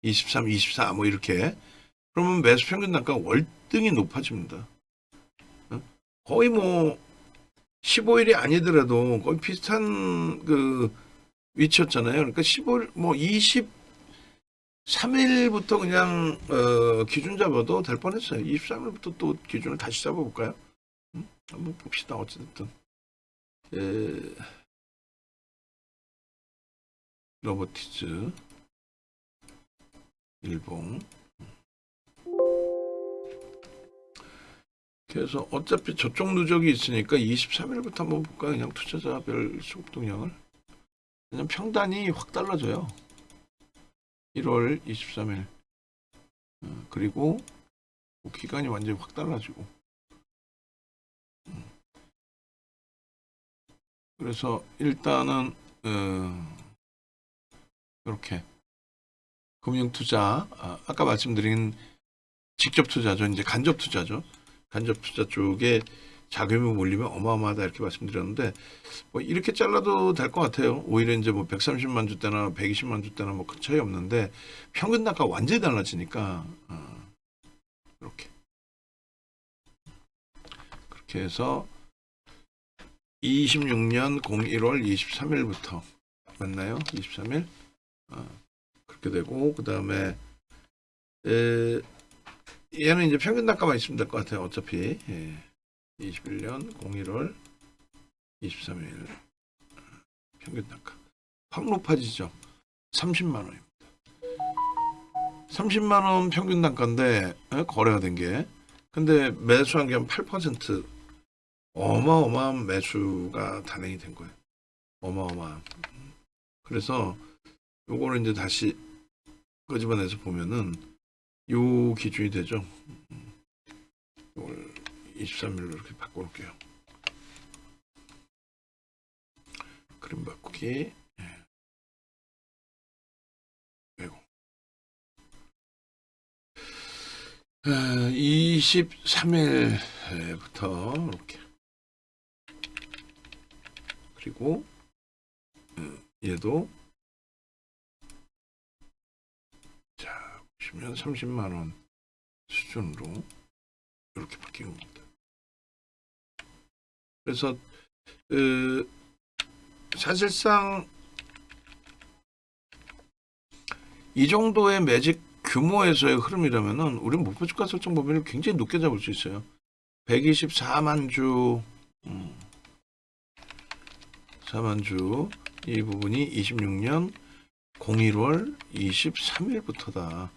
23, 24 뭐 이렇게 그러면 매수 평균 단가가 월등히 높아집니다. 거의 뭐 15일이 아니더라도 거의 비슷한 그 위치였잖아요. 그러니까 15일 뭐 23일부터 그냥 기준 잡아도 될 뻔했어요. 23일부터 또 기준을 다시 잡아볼까요? 한번 봅시다. 어쨌든 로보티즈 일봉. 그래서 어차피 저쪽 누적이 있으니까 23일부터 한번 볼까요? 그냥 투자자별 수급 동향을. 그냥 평단이 확 달라져요. 1월 23일. 그리고 기간이 완전히 확 달라지고. 그래서 일단은 이렇게 금융투자, 아까 말씀드린 직접 투자죠. 이제 간접 투자죠. 간접 투자 쪽에 자금이 몰리면 어마어마하다 이렇게 말씀드렸는데 뭐 이렇게 잘라도 될 것 같아요. 오히려 이제 뭐 130만 주대나 120만 주대나 뭐 큰 차이 없는데 평균 단가 완전히 달라지니까 이렇게 그렇게 해서 26년 01월 23일부터 맞나요? 23일 그렇게 되고 그 다음에 얘는 이제 평균 단가만 있으면 될 것 같아요. 어차피 21년 01월 23일 평균 단가 확 높아지죠. 30만 원입니다. 30만 원 평균 단가인데 거래가 된 게 근데 매수한 게 한 8% 어마어마한 매수가 단행이 된 거예요. 어마어마한. 그래서 요거를 이제 다시 끄집어내서 보면은 요 기준이 되죠. 이걸 23일로 이렇게 바꿔볼게요. 그림 바꾸기. 그리고 23일부터 이렇게. 그리고 얘도 자 보시면 30만 원 수준으로 이렇게 바뀐 겁니다. 그래서 사실상 이 정도의 매직 규모에서의 흐름이라면은 우리 목표 주가 설정 범위를 굉장히 높게 잡을 수 있어요. 124만 주, 4만 주, 이 부분이 26년 01월 23일부터다.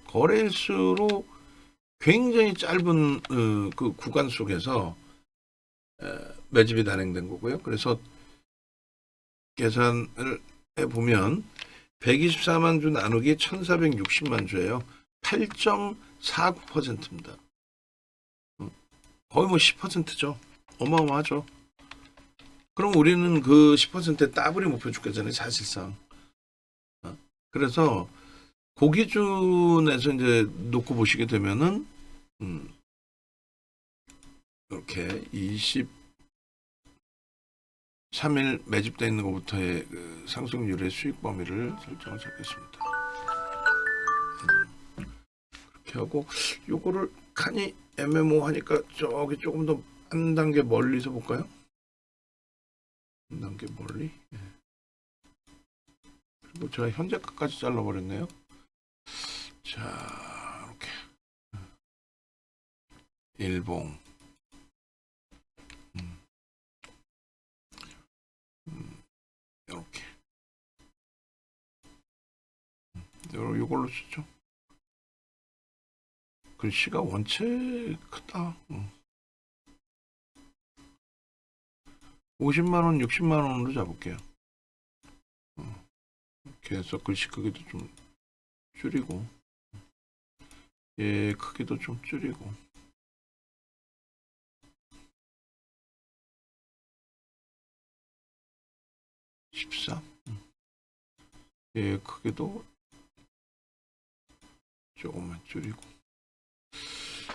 거래일수로 굉장히 짧은 그 구간 속에서 매집이 단행된 거고요. 그래서 계산을 해보면 124만 주 나누기 1460만 주예요. 8.49%입니다. 거의 뭐 10%죠. 어마어마하죠. 그럼 우리는 그 10%의 더블이 목표 주가잖아요. 사실상. 그래서 그 기준에서 이제 놓고 보시게 되면은 이렇게 23일 매집되어 있는 것부터의 그 상승률의 수익 범위를 설정을 잡겠습니다. 그렇게 하고 요거를 칸이 애매모호하니까 저기 조금 더 한 단계 멀리서 볼까요? 한 단계 멀리. 그리고 제가 현재가까지 잘라버렸네요. 자, 이렇게 일봉 이렇게 요걸로 쓰죠. 글씨가 원체 크다. 50만 원, 60만 원으로 잡을게요. 이렇게 해서 글씨 크기도 좀 줄이고, 얘 크기도 좀 줄이고. 얘 크기도 조금만 줄이고.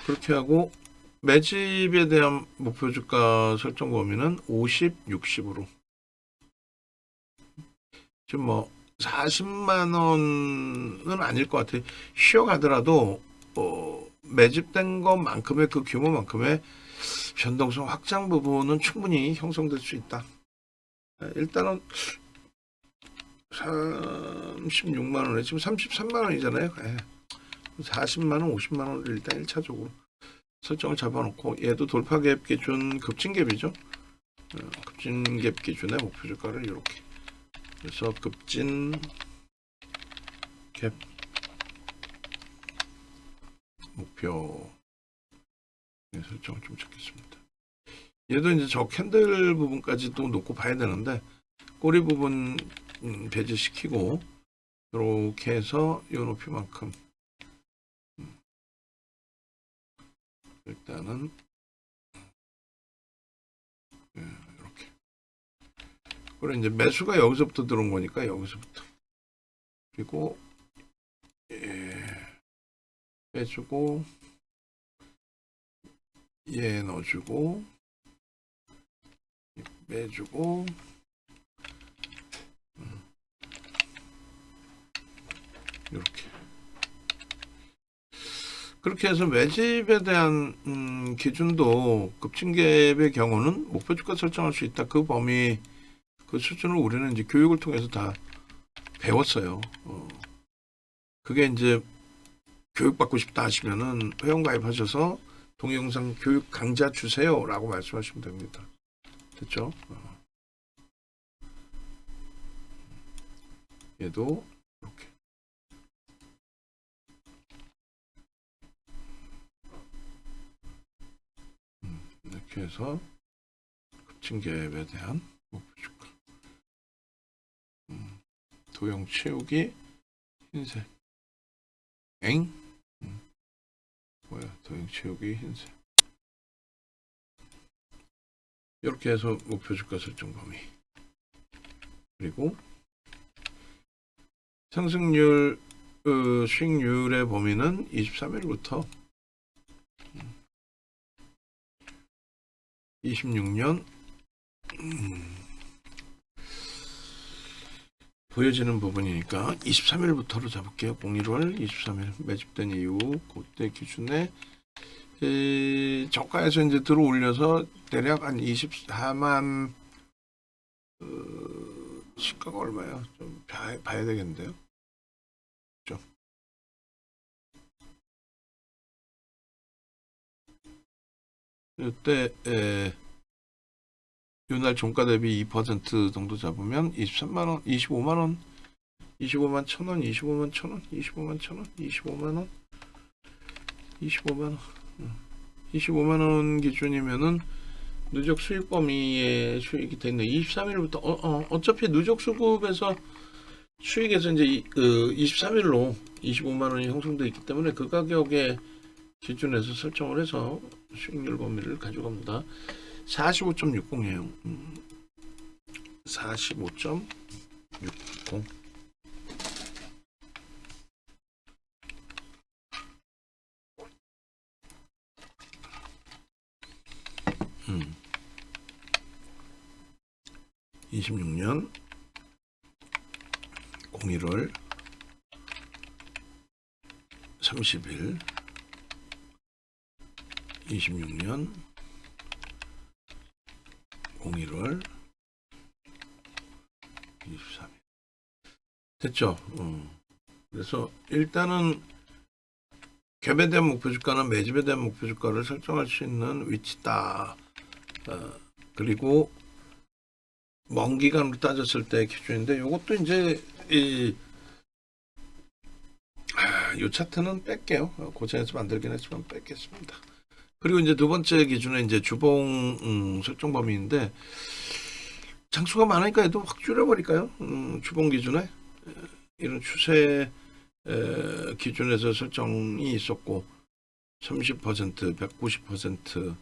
그렇게 하고, 매집에 대한 목표 주가 설정 범위는 50, 60으로. 지금 뭐 40만 원은 아닐 것 같아요. 쉬어가더라도 매집된 것만큼의 그 규모만큼의 변동성 확장 부분은 충분히 형성될 수 있다. 일단은 36만 원에 지금 33만 원이잖아요. 40만 원, 50만 원을 일단 1차적으로 설정을 잡아놓고 얘도 돌파갭 기준 급진갭이죠. 급진갭 기준의 목표 주가를 이렇게 그래서 급진갭 목표 설정을 좀 잡겠습니다. 얘도 이제 저 캔들 부분까지도 놓고 봐야 되는데 꼬리 부분 배제시키고 이렇게 해서 이 높이만큼 일단은 이렇게 그리고 이제 매수가 여기서부터 들어온 거니까 여기서부터 그리고 빼주고 얘 넣어주고 빼주고 이렇게 그렇게 해서 매집에 대한 기준도 급진갭의 경우는 목표 주가 설정할 수 있다. 그 범위 그 수준을 우리는 이제 교육을 통해서 다 배웠어요. 그게 이제 교육받고 싶다 하시면은 회원 가입하셔서 동영상 교육 강좌 주세요라고 말씀하시면 됩니다. 됐죠? 얘도 이렇게 이렇게 해서 급진갭에 대한 목표 주가 도형 채우기 흰색 뭐야 도형 채우기 흰색 이렇게 해서 목표 주가 설정 범위 그리고 상승률 수익률의 범위는 23일부터 26년 보여지는 부분이니까 23일부터로 잡을게요. 01월 23일 매집된 이후 그때 기준에 저가에서 이제 들어 올려서 대략 한 24만 시가가 얼마야? 좀 봐야 되겠는데요. 그렇죠? 이때 이날 종가 대비 2% 정도 잡으면 23만 원, 25만 원, 25만 1,000원, 25만 1,000원, 25만 1,000원, 25만 원, 25만 원, 25만 원 기준이면은 누적 수익 범위의 수익이 됐네. 23일부터 어차피 누적 수급에서 수익에서 이제 23일로 25만 원이 형성되어 있기 때문에 그 가격의 기준에서 설정을 해서 수익률 범위를 가져갑니다. 45.60이에요. 45.60 26년 01월 30일 26년 01월 23일 됐죠? 그래서 일단은 갭에 대한 목표 주가나 매집에 대한 목표 주가를 설정할 수 있는 위치다. 그리고 먼 기간으로 따졌을 때 기준인데 이것도 이제 이 차트는 뺄게요. 고생해서 만들긴 했지만 뺐겠습니다. 그리고 이제 두 번째 기준은 이제 주봉 설정 범위인데 장수가 많으니까 얘도 확 줄여버릴까요? 주봉 기준에 이런 추세 기준에서 설정이 있었고 30%, 190%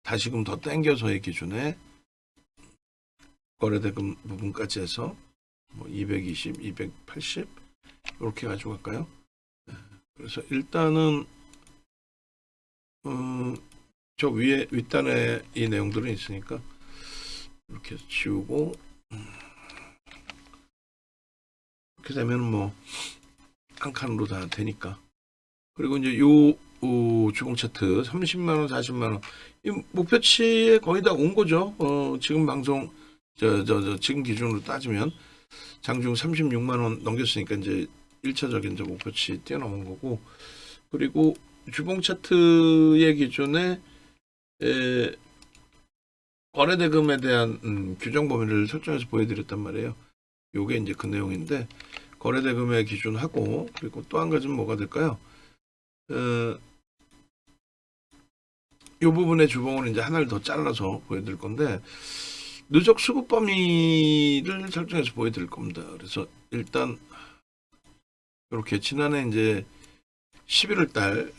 다시금 더 땡겨서의 기준에 거래대금 부분까지 해서 뭐 220, 280 이렇게 가지고 갈까요? 그래서 일단은 저 위에 윗단에 이 내용들은 있으니까 이렇게 해서 지우고 이렇게 되면 뭐 한 칸으로 다 되니까 그리고 이제 요 주봉 차트 30만 원, 40만 원. 이 목표치에 거의 다 온 거죠. 지금 방송 지금 기준으로 따지면 장중 36만 원 넘겼으니까 이제 1차적인 이제 목표치 뛰어넘은 거고. 그리고 주봉 차트의 기준에 거래 대금에 대한 규정 범위를 설정해서 보여드렸단 말이에요. 요게 이제 그 내용인데 거래 대금의 기준하고 그리고 또 한 가지는 뭐가 될까요? 이 부분의 주봉을 이제 하나를 더 잘라서 보여드릴 건데 누적 수급 범위를 설정해서 보여드릴 겁니다. 그래서 일단 이렇게 지난해 이제 11월 달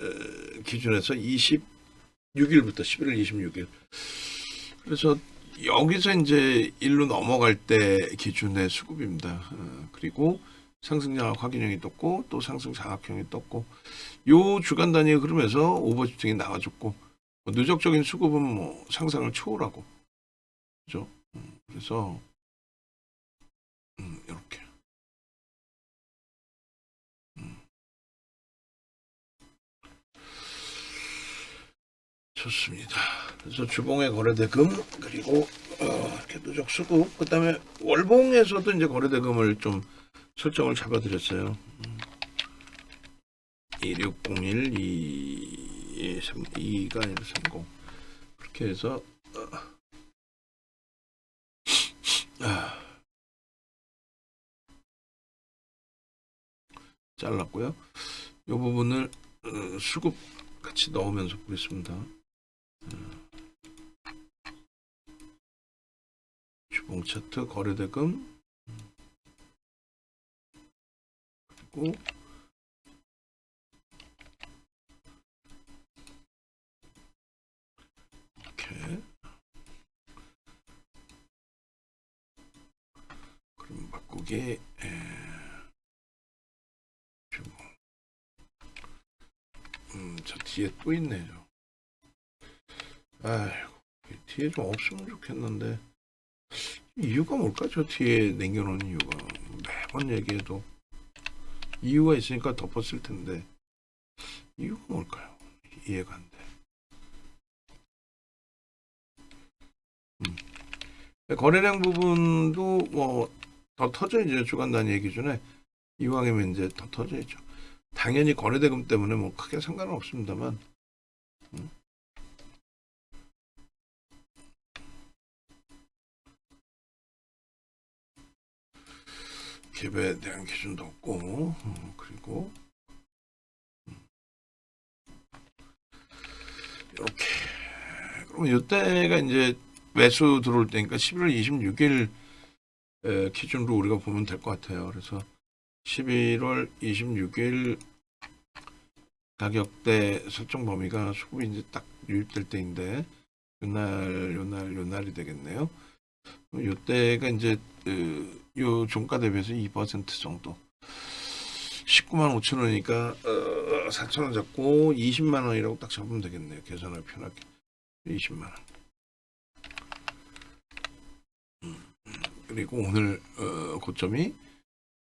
기준에서 26일부터 11월 26일. 그래서 여기서 이제 일로 넘어갈 때 기준의 수급입니다. 그리고 상승장악 확인형이 떴고 또 상승장악형이 떴고 요 주간 단위의 흐름에서 오버슈팅이 나와줬고 누적적인 수급은 뭐 상상을 초월하고 그죠? 그래서 이렇게 좋습니다. 그래서 주봉의 거래대금 그리고 이렇게 누적 수급 그다음에 월봉에서도 이제 거래대금을 좀 설정을 잡아드렸어요. 2601 2가 아니라 30 그렇게 해서 잘랐고요. 이 부분을 수급 같이 넣으면서 보겠습니다. 주봉 차트 거래대금 그리고 이렇게 그럼 바꾸기 주봉 저 뒤에 또 있네요. 아이고 뒤에 좀 없으면 좋겠는데 이유가 뭘까? 저 뒤에 남겨놓은 이유가 매번 얘기해도 이유가 있으니까 덮었을 텐데 이유가 뭘까요? 이해가 안 돼. 거래량 부분도 뭐 더 터져 이제 주간 단위 기준에 이왕이면 이제 더 터져 있죠. 당연히 거래대금 때문에 뭐 크게 상관은 없습니다만 갭에 대한 기준도 없고 그리고 이렇게 그러면 이때가 이제 매수 들어올 때니까 11월 26일 기준으로 우리가 보면 될 것 같아요. 그래서 11월 26일 가격대 설정 범위가 수급이 이제 딱 유입될 때인데 요날이 되겠네요. 요때가 이제 요 종가 대비해서 2% 정도 19만 5천 원이니까 4천 원 잡고 20만 원이라고 딱 잡으면 되겠네요. 계산을 편하게 20만 원. 그리고 오늘 고점이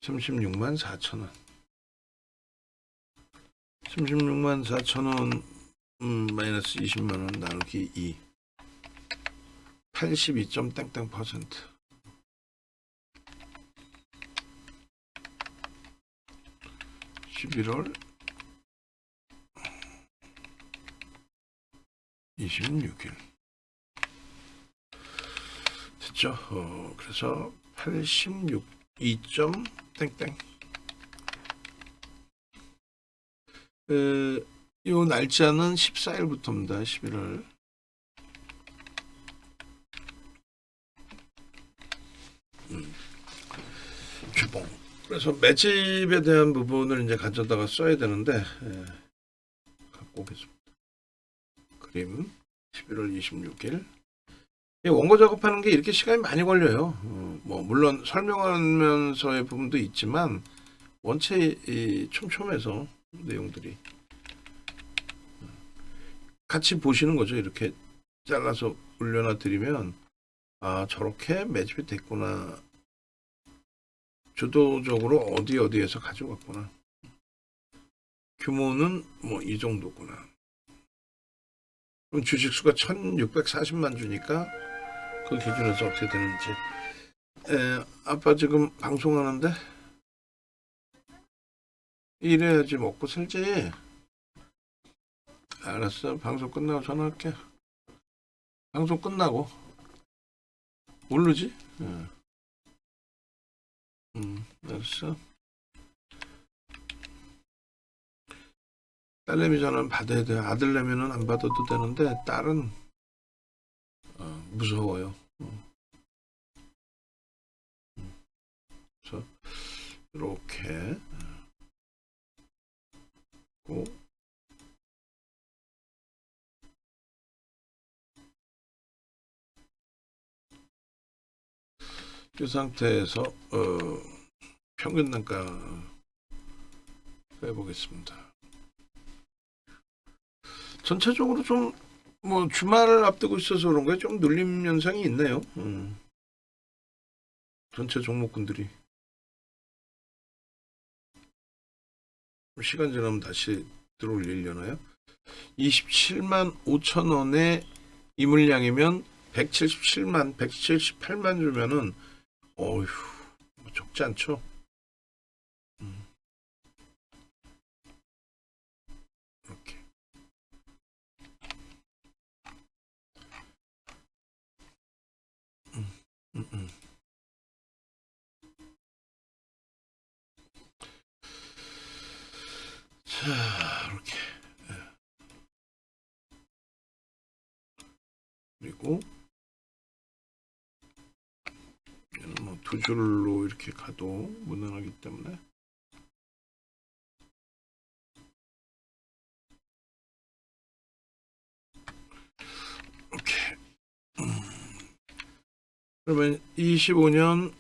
36만 4천 원. 36만 4천 원 마이너스 20만 원 나누기 2 82점 땡땡 퍼센트 11월 26일 됐죠? 그래서 86.2점 땡땡 요 날짜는 14일부터입니다. 11월 주봉. 그래서 매집에 대한 부분을 이제 가져다가 써야 되는데 갖고 오겠습니다. 그림 11월 26일. 원고 작업하는 게 이렇게 시간이 많이 걸려요. 뭐 물론 설명하면서의 부분도 있지만 원체 촘촘해서 내용들이 같이 보시는 거죠. 이렇게 잘라서 올려놔 드리면 아 저렇게 매집이 됐구나. 주도적으로 어디에서 가져갔구나. 규모는 뭐 이 정도구나. 그럼 주식수가 1640만 주니까 그 기준에서 어떻게 되는지. 아빠 지금 방송하는데 이래야지 먹고 살지. 알았어. 방송 끝나고 전화할게. 방송 끝나고. 모르지? 알았어. 딸내미 전화는 받아야 돼. 아들내미는 안 받아도 되는데 딸은 무서워요. 그래서 이렇게 이 상태에서 평균 단가 빼보겠습니다. 전체적으로 좀 뭐 주말을 앞두고 있어서 그런 거에 좀 눌림 현상이 있네요. 전체 종목군들이 시간 지나면 다시 들어올리려나요? 27만 5천 원의 이 물량이면 178만 주면은 어휴 적지 않죠. 이렇게 자 이렇게 그리고 얘는 뭐 두 줄로 이렇게 가도 무난하기 때문에 이렇게 그러면 25년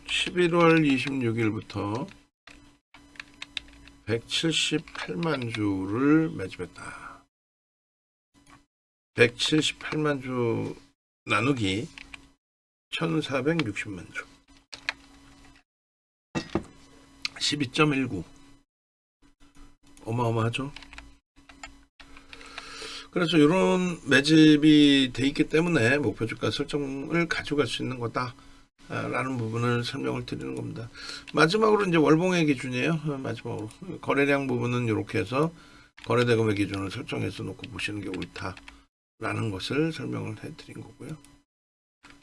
11월 26일부터 178만 주를 매집했다. 178만 주 나누기 1460만 주 12.19 어마어마하죠. 그래서 이런 매집이 돼 있기 때문에 목표 주가 설정을 가져갈 수 있는 거다 라는 부분을 설명을 드리는 겁니다. 마지막으로 이제 월봉의 기준이에요. 마지막으로 거래량 부분은 이렇게 해서 거래대금의 기준을 설정해서 놓고 보시는 게 옳다라는 것을 설명을 해드린 거고요.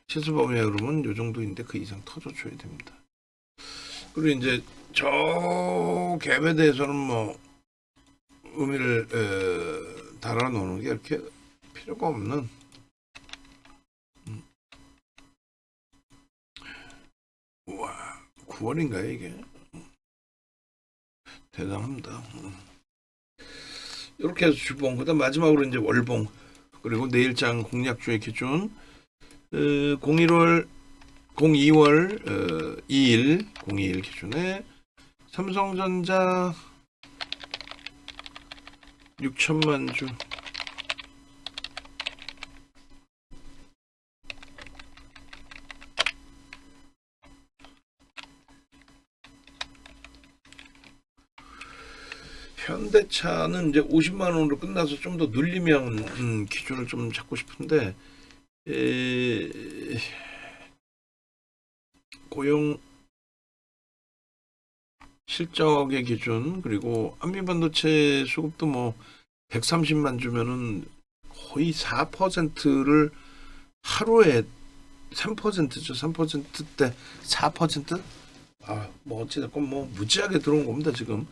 시수범위의 흐름은 이 정도인데 그 이상 터져줘야 됩니다. 그리고 이제 저 갭에 대해서는 뭐 의미를 달아놓는 게 이렇게 필요가 없는 우와 9월인가요 이게 대단합니다. 이렇게 해서 주봉 그다음 마지막으로 이제 월봉 그리고 내일장 공략주의 기준 02월 02일 기준에 삼성전자 6천만 주 현대차는 이제 50만 원으로 끝나서 좀 더 눌리면 기준을 좀 잡고 싶은데 고용 실적의 기준 그리고 한미반도체 수급도 뭐 130만 주면은 거의 4%를 하루에 3%죠. 3%대 4%? 뭐 어찌됐건 뭐 무지하게 들어온 겁니다. 지금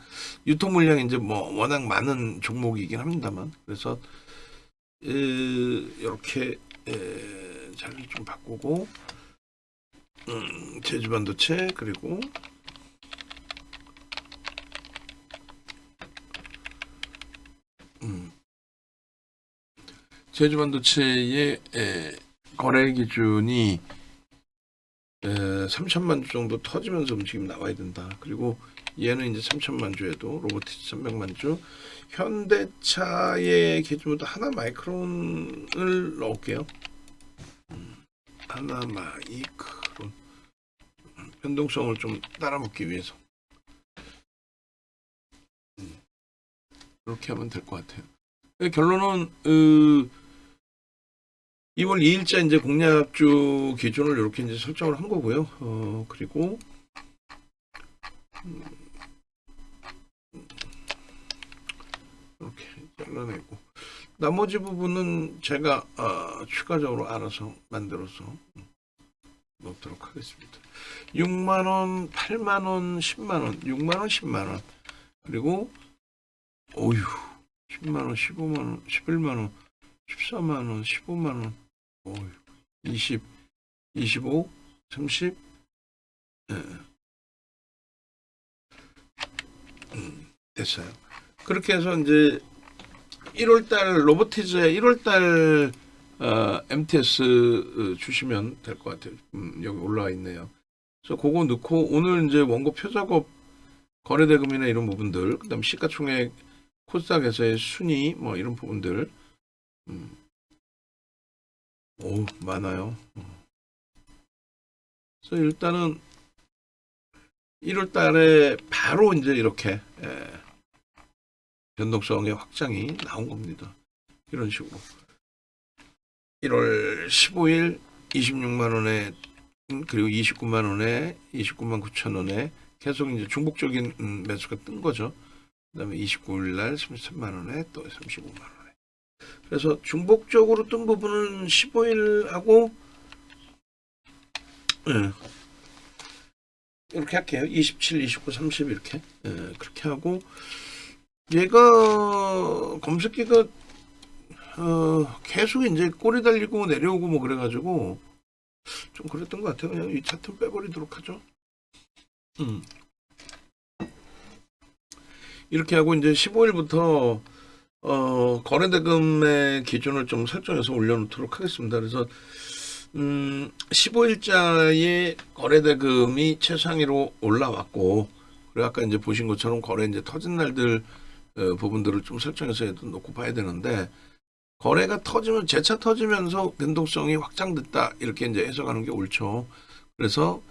유통 물량이 이제 뭐 워낙 많은 종목이긴 합니다만 그래서 이렇게 자리를 좀 바꾸고 제주반도체 그리고 제주반도체의 거래 기준이 3천만 주 정도 터지면서 움직임 나와야 된다. 그리고 얘는 이제 3천만 주에도 로보티스 300만 주. 현대차의 기준부터 하나 마이크론을 넣을게요. 하나 마이크론. 변동성을 좀 따라먹기 위해서. 이렇게 하면 될 것 같아요. 결론은 2월 2일자 이제 공략주 기준을 이렇게 이제 설정을 한 거고요. 그리고 이렇게 잘라내고 나머지 부분은 제가 추가적으로 알아서 만들어서 넣도록 하겠습니다. 6만원, 8만원, 10만원, 6만원, 10만원, 그리고 어휴 10만원, 15만원, 11만원, 14만원, 15만원, 어휴 20, 25, 30, 됐어요. 그렇게 해서 이제 1월달 로보티즈의 1월달 MTS 주시면 될 것 같아요. 여기 올라와 있네요. 그래서 그거 넣고 오늘 이제 원고 표작업 거래대금이나 이런 부분들, 그다음 시가총액 코스닥에서의 순위 뭐 이런 부분들, 오 많아요. 그래서 일단은 1월달에 바로 이제 이렇게 변동성의 확장이 나온 겁니다. 이런 식으로 1월 15일 26만 원에 그리고 29만 원에 29만 9천 원에 계속 이제 중복적인 매수가 뜬 거죠. 그다음에 29일 날 33만 원에 또 35만 원에. 그래서 중복적으로 뜬 부분은 15일하고 이렇게 할게요. 27, 29, 30 이렇게 그렇게 하고 얘가 검색기가 계속 이제 꼬리 달리고 내려오고 뭐 그래가지고 좀 그랬던 것 같아요. 그냥 이 차트 빼버리도록 하죠. 이렇게 하고 이제 15일부터 거래대금의 기준을 좀 설정해서 올려놓도록 하겠습니다. 그래서 15일자의 거래대금이 최상위로 올라왔고, 그리고 아까 이제 보신 것처럼 거래 이제 터진 날들 부분들을 좀 설정해서 놓고 봐야 되는데, 거래가 터지면 재차 터지면서 변동성이 확장됐다 이렇게 이제 해석하는 게 옳죠. 그래서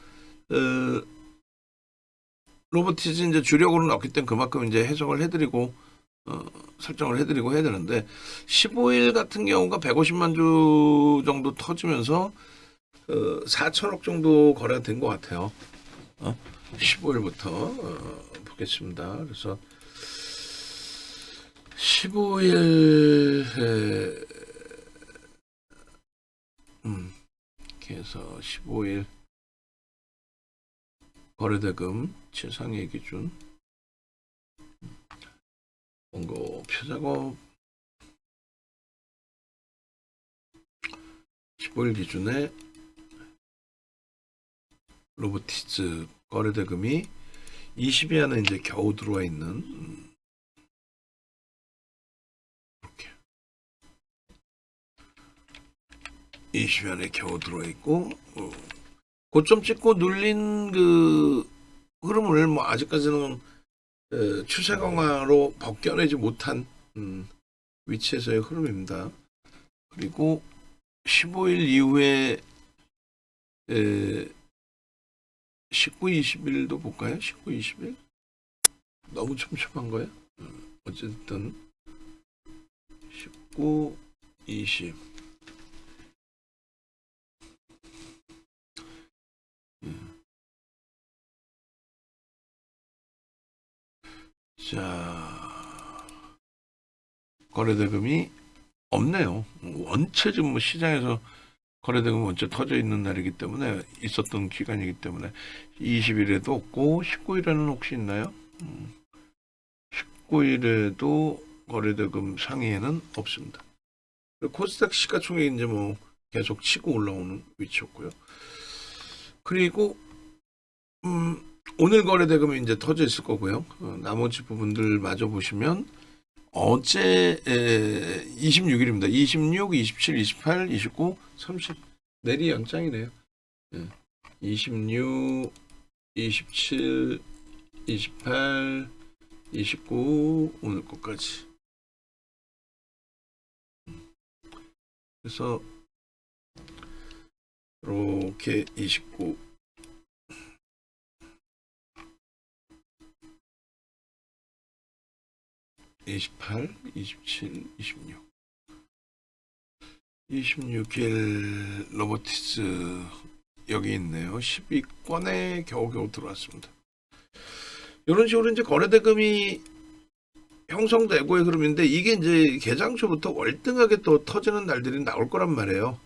로보티즈 이제 주력으로 나왔기 때문에 그만큼 이제 해석을 해드리고 설정을 해드리고 해야 되는데 15일 같은 경우가 150만 주 정도 터지면서 4천억 정도 거래가 된 것 같아요. 15일부터 보겠습니다. 그래서 15일 이렇게 해서 15일 거래대금 최상위 기준 원고 표작업 15일 기준에 로보티즈 거래대금이 20위 안에 이제 겨우 들어와 있는 이렇게 20위 안에 겨우 들어와 있고 고점 찍고 눌린 그 흐름을 뭐 아직까지는 추세 강화로 벗겨내지 못한 위치에서의 흐름입니다. 그리고 15일 이후에 19, 20일도 볼까요? 19, 20일? 너무 촘촘한 거예요? 어쨌든 19, 20 자, 거래대금이 없네요. 원체 지금 뭐 시장에서 거래대금 원체 터져 있는 날이기 때문에 있었던 기간이기 때문에 20일에도 없고 19일에는 혹시 있나요? 19일에도 거래대금 상위에는 없습니다. 코스닥 시가총액 이제 뭐 계속 치고 올라오는 위치였고요. 그리고 오늘 거래대금이 이제 터져 있을 거고요. 나머지 부분들 마저 보시면 어제 26일입니다. 26, 27, 28, 29, 30 내리 양장이네요. 26, 27, 28, 29 오늘 것까지. 그래서 이렇게 29 29 28, 27, 26. 26일 로보티스 여기 있네요. 10위권에 겨우겨우 들어왔습니다. 이런 식으로 이제 거래대금이 형성되고의 흐름인데, 이게 이제 개장 초부터 월등하게 또 터지는 날들이 나올 거란 말이에요.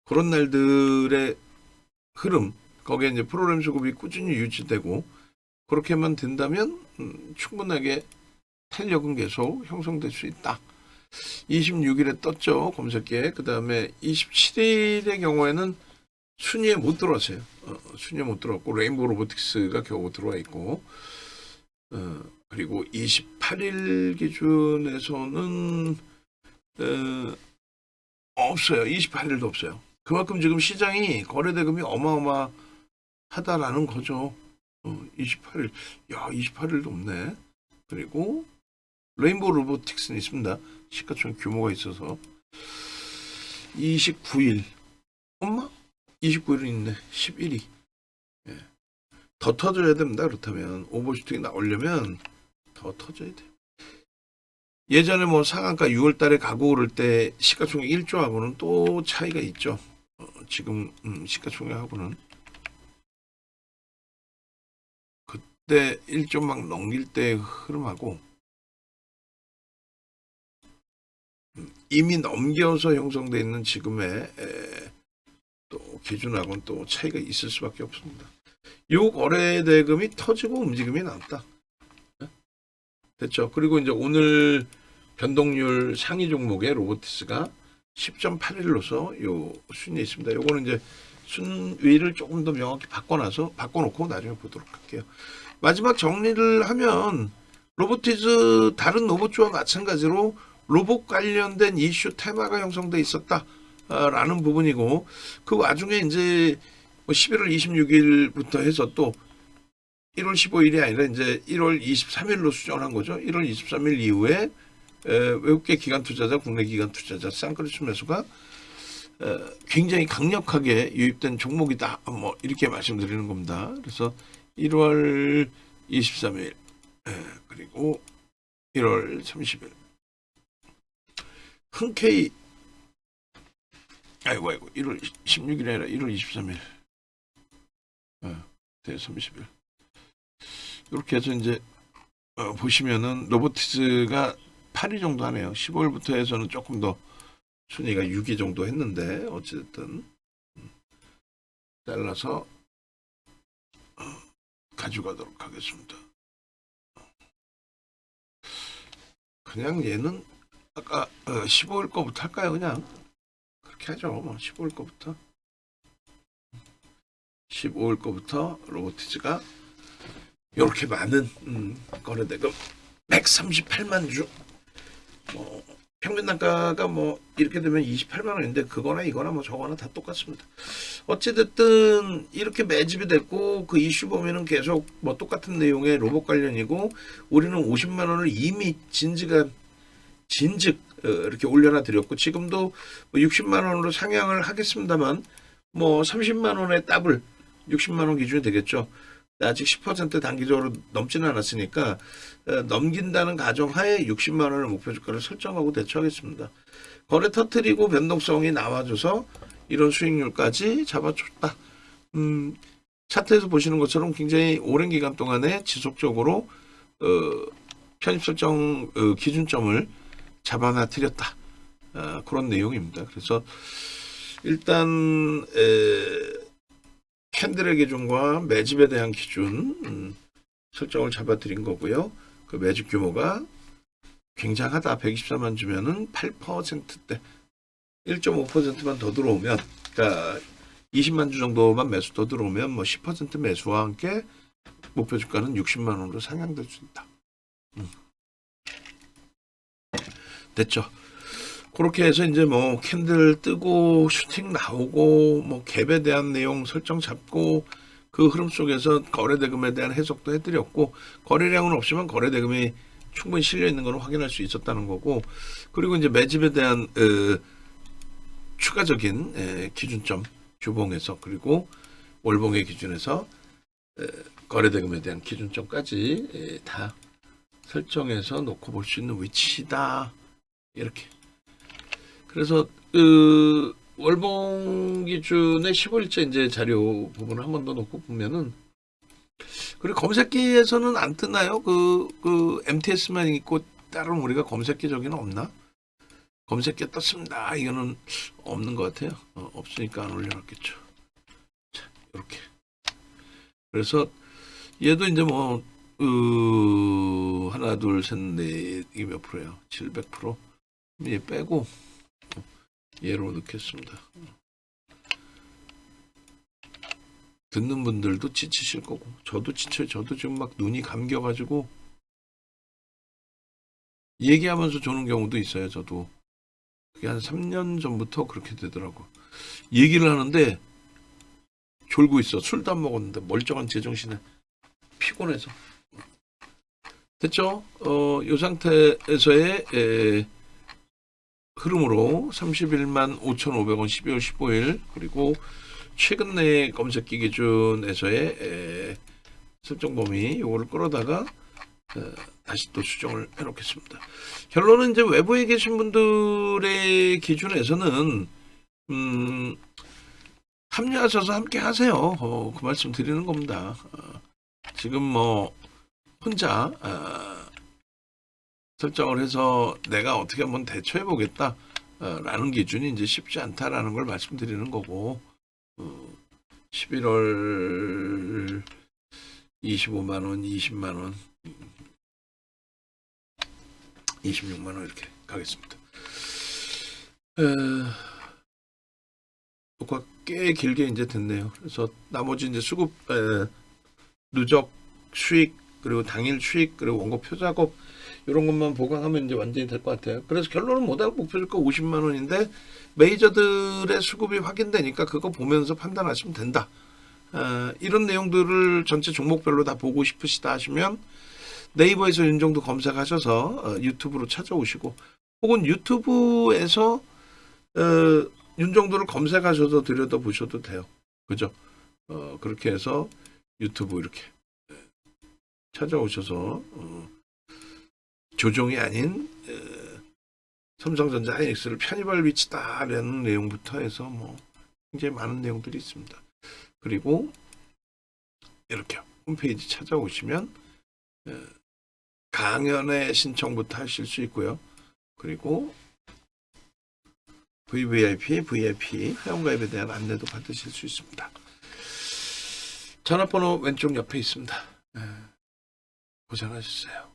그런 날들의 흐름, 거기에 이제 프로그램 수급이 꾸준히 유지되고 그렇게만 된다면 충분하게 탄력은 계속 형성될 수 있다. 26일에 떴죠, 검색기에. 그 다음에 27일의 경우에는 순위에 못 들어왔어요. 순위에 못 들어왔고, 레인보우 로보틱스가 겨우 들어와 있고, 그리고 28일 기준에서는 없어요. 28일도 없어요. 그만큼 지금 시장이 거래대금이 어마어마하다라는 거죠. 28일, 야, 28일도 없네. 그리고 레인보우 로보틱스는 있습니다. 시가총 규모가 있어서. 29일, 엄마? 29일은 있네. 11위. 예. 더 터져야 됩니다. 그렇다면 오버슈팅이 나오려면 더 터져야 돼요. 예전에 뭐 상한가 6월달에 가고 오를 때 시가총액 1조하고는 또 차이가 있죠. 지금 시가총액하고는 그때 1조 막 넘길 때 흐름하고 이미 넘겨서 형성되어 있는 지금의 또 기준하고는 또 차이가 있을 수밖에 없습니다. 요 거래 대금이 터지고 움직임이 나왔다. 됐죠. 그리고 이제 오늘 변동률 상위 종목의 로보티스가 10.81로서 요 순위에 있습니다. 요거는 이제 순위를 조금 더 명확히 바꿔놓고 나중에 보도록 할게요. 마지막 정리를 하면 로보티스 다른 로봇주와 마찬가지로 로봇 관련된 이슈 테마가 형성돼 있었다라는 부분이고, 그 와중에 이제 11월 26일부터 해서 또 1월 15일이 아니라 이제 1월 23일로 수정한 거죠. 1월 23일 이후에 외국계 기관 투자자, 국내 기관 투자자 쌍끌이 매수가 굉장히 강력하게 유입된 종목이다. 뭐 이렇게 말씀드리는 겁니다. 그래서 1월 23일 그리고 1월 30일 흔쾌히 아이고 1월 16일이 아니라 1월 23일 30일 이렇게 해서 이제 보시면은 로보티스가 8위 정도 하네요. 15일부터 해서는 조금 더 순위가 6위 정도 했는데 어쨌든 잘라서 가져가도록 하겠습니다. 그냥 얘는 아까 15일 거부터 할까요? 그냥 그렇게 하죠. 뭐 15일 거부터 15일 거부터 로보티스가 이렇게 많은 거래대금 138만 주, 뭐 평균 단가가 뭐 이렇게 되면 28만 원인데 그거나 이거나 뭐 저거나 다 똑같습니다. 어찌됐든 이렇게 매집이 됐고 그 이슈 보면은 계속 뭐 똑같은 내용의 로봇 관련이고, 우리는 50만 원을 이미 진즉 이렇게 올려놔 드렸고, 지금도 60만 원으로 상향을 하겠습니다만 뭐 30만 원의 더블 60만 원 기준이 되겠죠. 아직 10% 단기적으로 넘지는 않았으니까 넘긴다는 가정하에 60만 원을 목표 주가를 설정하고 대처하겠습니다. 거래 터트리고 변동성이 나와줘서 이런 수익률까지 잡아줬다. 차트에서 보시는 것처럼 굉장히 오랜 기간 동안에 지속적으로 편입 설정 기준점을 잡아놔드렸다. 그런 내용입니다. 그래서 일단 캔들의 기준과 매집에 대한 기준 설정을 잡아드린 거고요. 그 매집 규모가 굉장하다. 124만 주면은 8%대 1.5%만 더 들어오면, 그러니까 20만 주 정도만 매수 더 들어오면 뭐 10% 매수와 함께 목표 주가는 60만 원으로 상향될 수 있다. 됐죠. 그렇게 해서 이제 뭐 캔들 뜨고 슈팅 나오고 뭐 갭에 대한 내용 설정 잡고 그 흐름 속에서 거래대금에 대한 해석도 해드렸고, 거래량은 없지만 거래대금이 충분히 실려 있는 걸 확인할 수 있었다는 거고, 그리고 이제 매집에 대한 추가적인 기준점 주봉에서 그리고 월봉의 기준에서 거래대금에 대한 기준점까지 다 설정해서 놓고 볼 수 있는 위치다. 이렇게. 그래서 그 월봉 기준의 15일째 이제 자료 부분을 한 번 더 놓고 보면은, 그리고 검색기에서는 안 뜨나요? 그 MTS만 있고 다른 우리가 검색기 저기는 없나? 검색기 떴습니다. 이거는 없는 것 같아요. 없으니까 안 올려놨겠죠. 자, 이렇게. 그래서 얘도 이제 뭐 하나 둘 셋 넷 이게 몇 프로예요? 700%. 얘 빼고 얘로 넣겠습니다. 듣는 분들도 지치실 거고 저도 지쳐요. 저도 지금 막 눈이 감겨가지고 얘기하면서 조는 경우도 있어요. 저도 그게 한 3년 전부터 그렇게 되더라고. 얘기를 하는데 졸고 있어. 술도 안 먹었는데 멀쩡한 제정신에 피곤해서. 됐죠? 이 상태에서의 흐름으로 31만 5,500원 12월 15일 그리고 최근 내 검색기 기준에서의 설정 범위 요거를 끌어다가 다시 또 수정을 해놓겠습니다. 결론은 이제 외부에 계신 분들의 기준에서는 합류하셔서 함께 하세요. 그 말씀 드리는 겁니다. 지금 뭐 혼자 설정을 해서 내가 어떻게 한번 대처해 보겠다 라는 기준이 이제 쉽지 않다라는 걸 말씀드리는 거고, 11월 25만원 20만원 26만원 이렇게 가겠습니다. 녹화 꽤 길게 이제 됐네요. 그래서 나머지 이제 수급 누적 수익 그리고 당일 수익 그리고 원고 표작업 이런 것만 보강하면 이제 완전히 될 것 같아요. 그래서 결론은 뭐다? 목표주가 50만 원인데 메이저들의 수급이 확인되니까 그거 보면서 판단하시면 된다. 이런 내용들을 전체 종목별로 다 보고 싶으시다 하시면 네이버에서 윤정도 검색하셔서 유튜브로 찾아오시고, 혹은 유튜브에서 윤정도를 검색하셔서 들여다보셔도 돼요. 그죠? 그렇게 해서 유튜브 이렇게 찾아오셔서 조종이 아닌 삼성전자 하이닉스를 편입할 위치다라는 내용부터 해서 뭐 굉장히 많은 내용들이 있습니다. 그리고 이렇게 홈페이지 찾아오시면 강연의 신청부터 하실 수 있고요. 그리고 VVIP, VIP 회원가입에 대한 안내도 받으실 수 있습니다. 전화번호 왼쪽 옆에 있습니다. 고생하셨어요.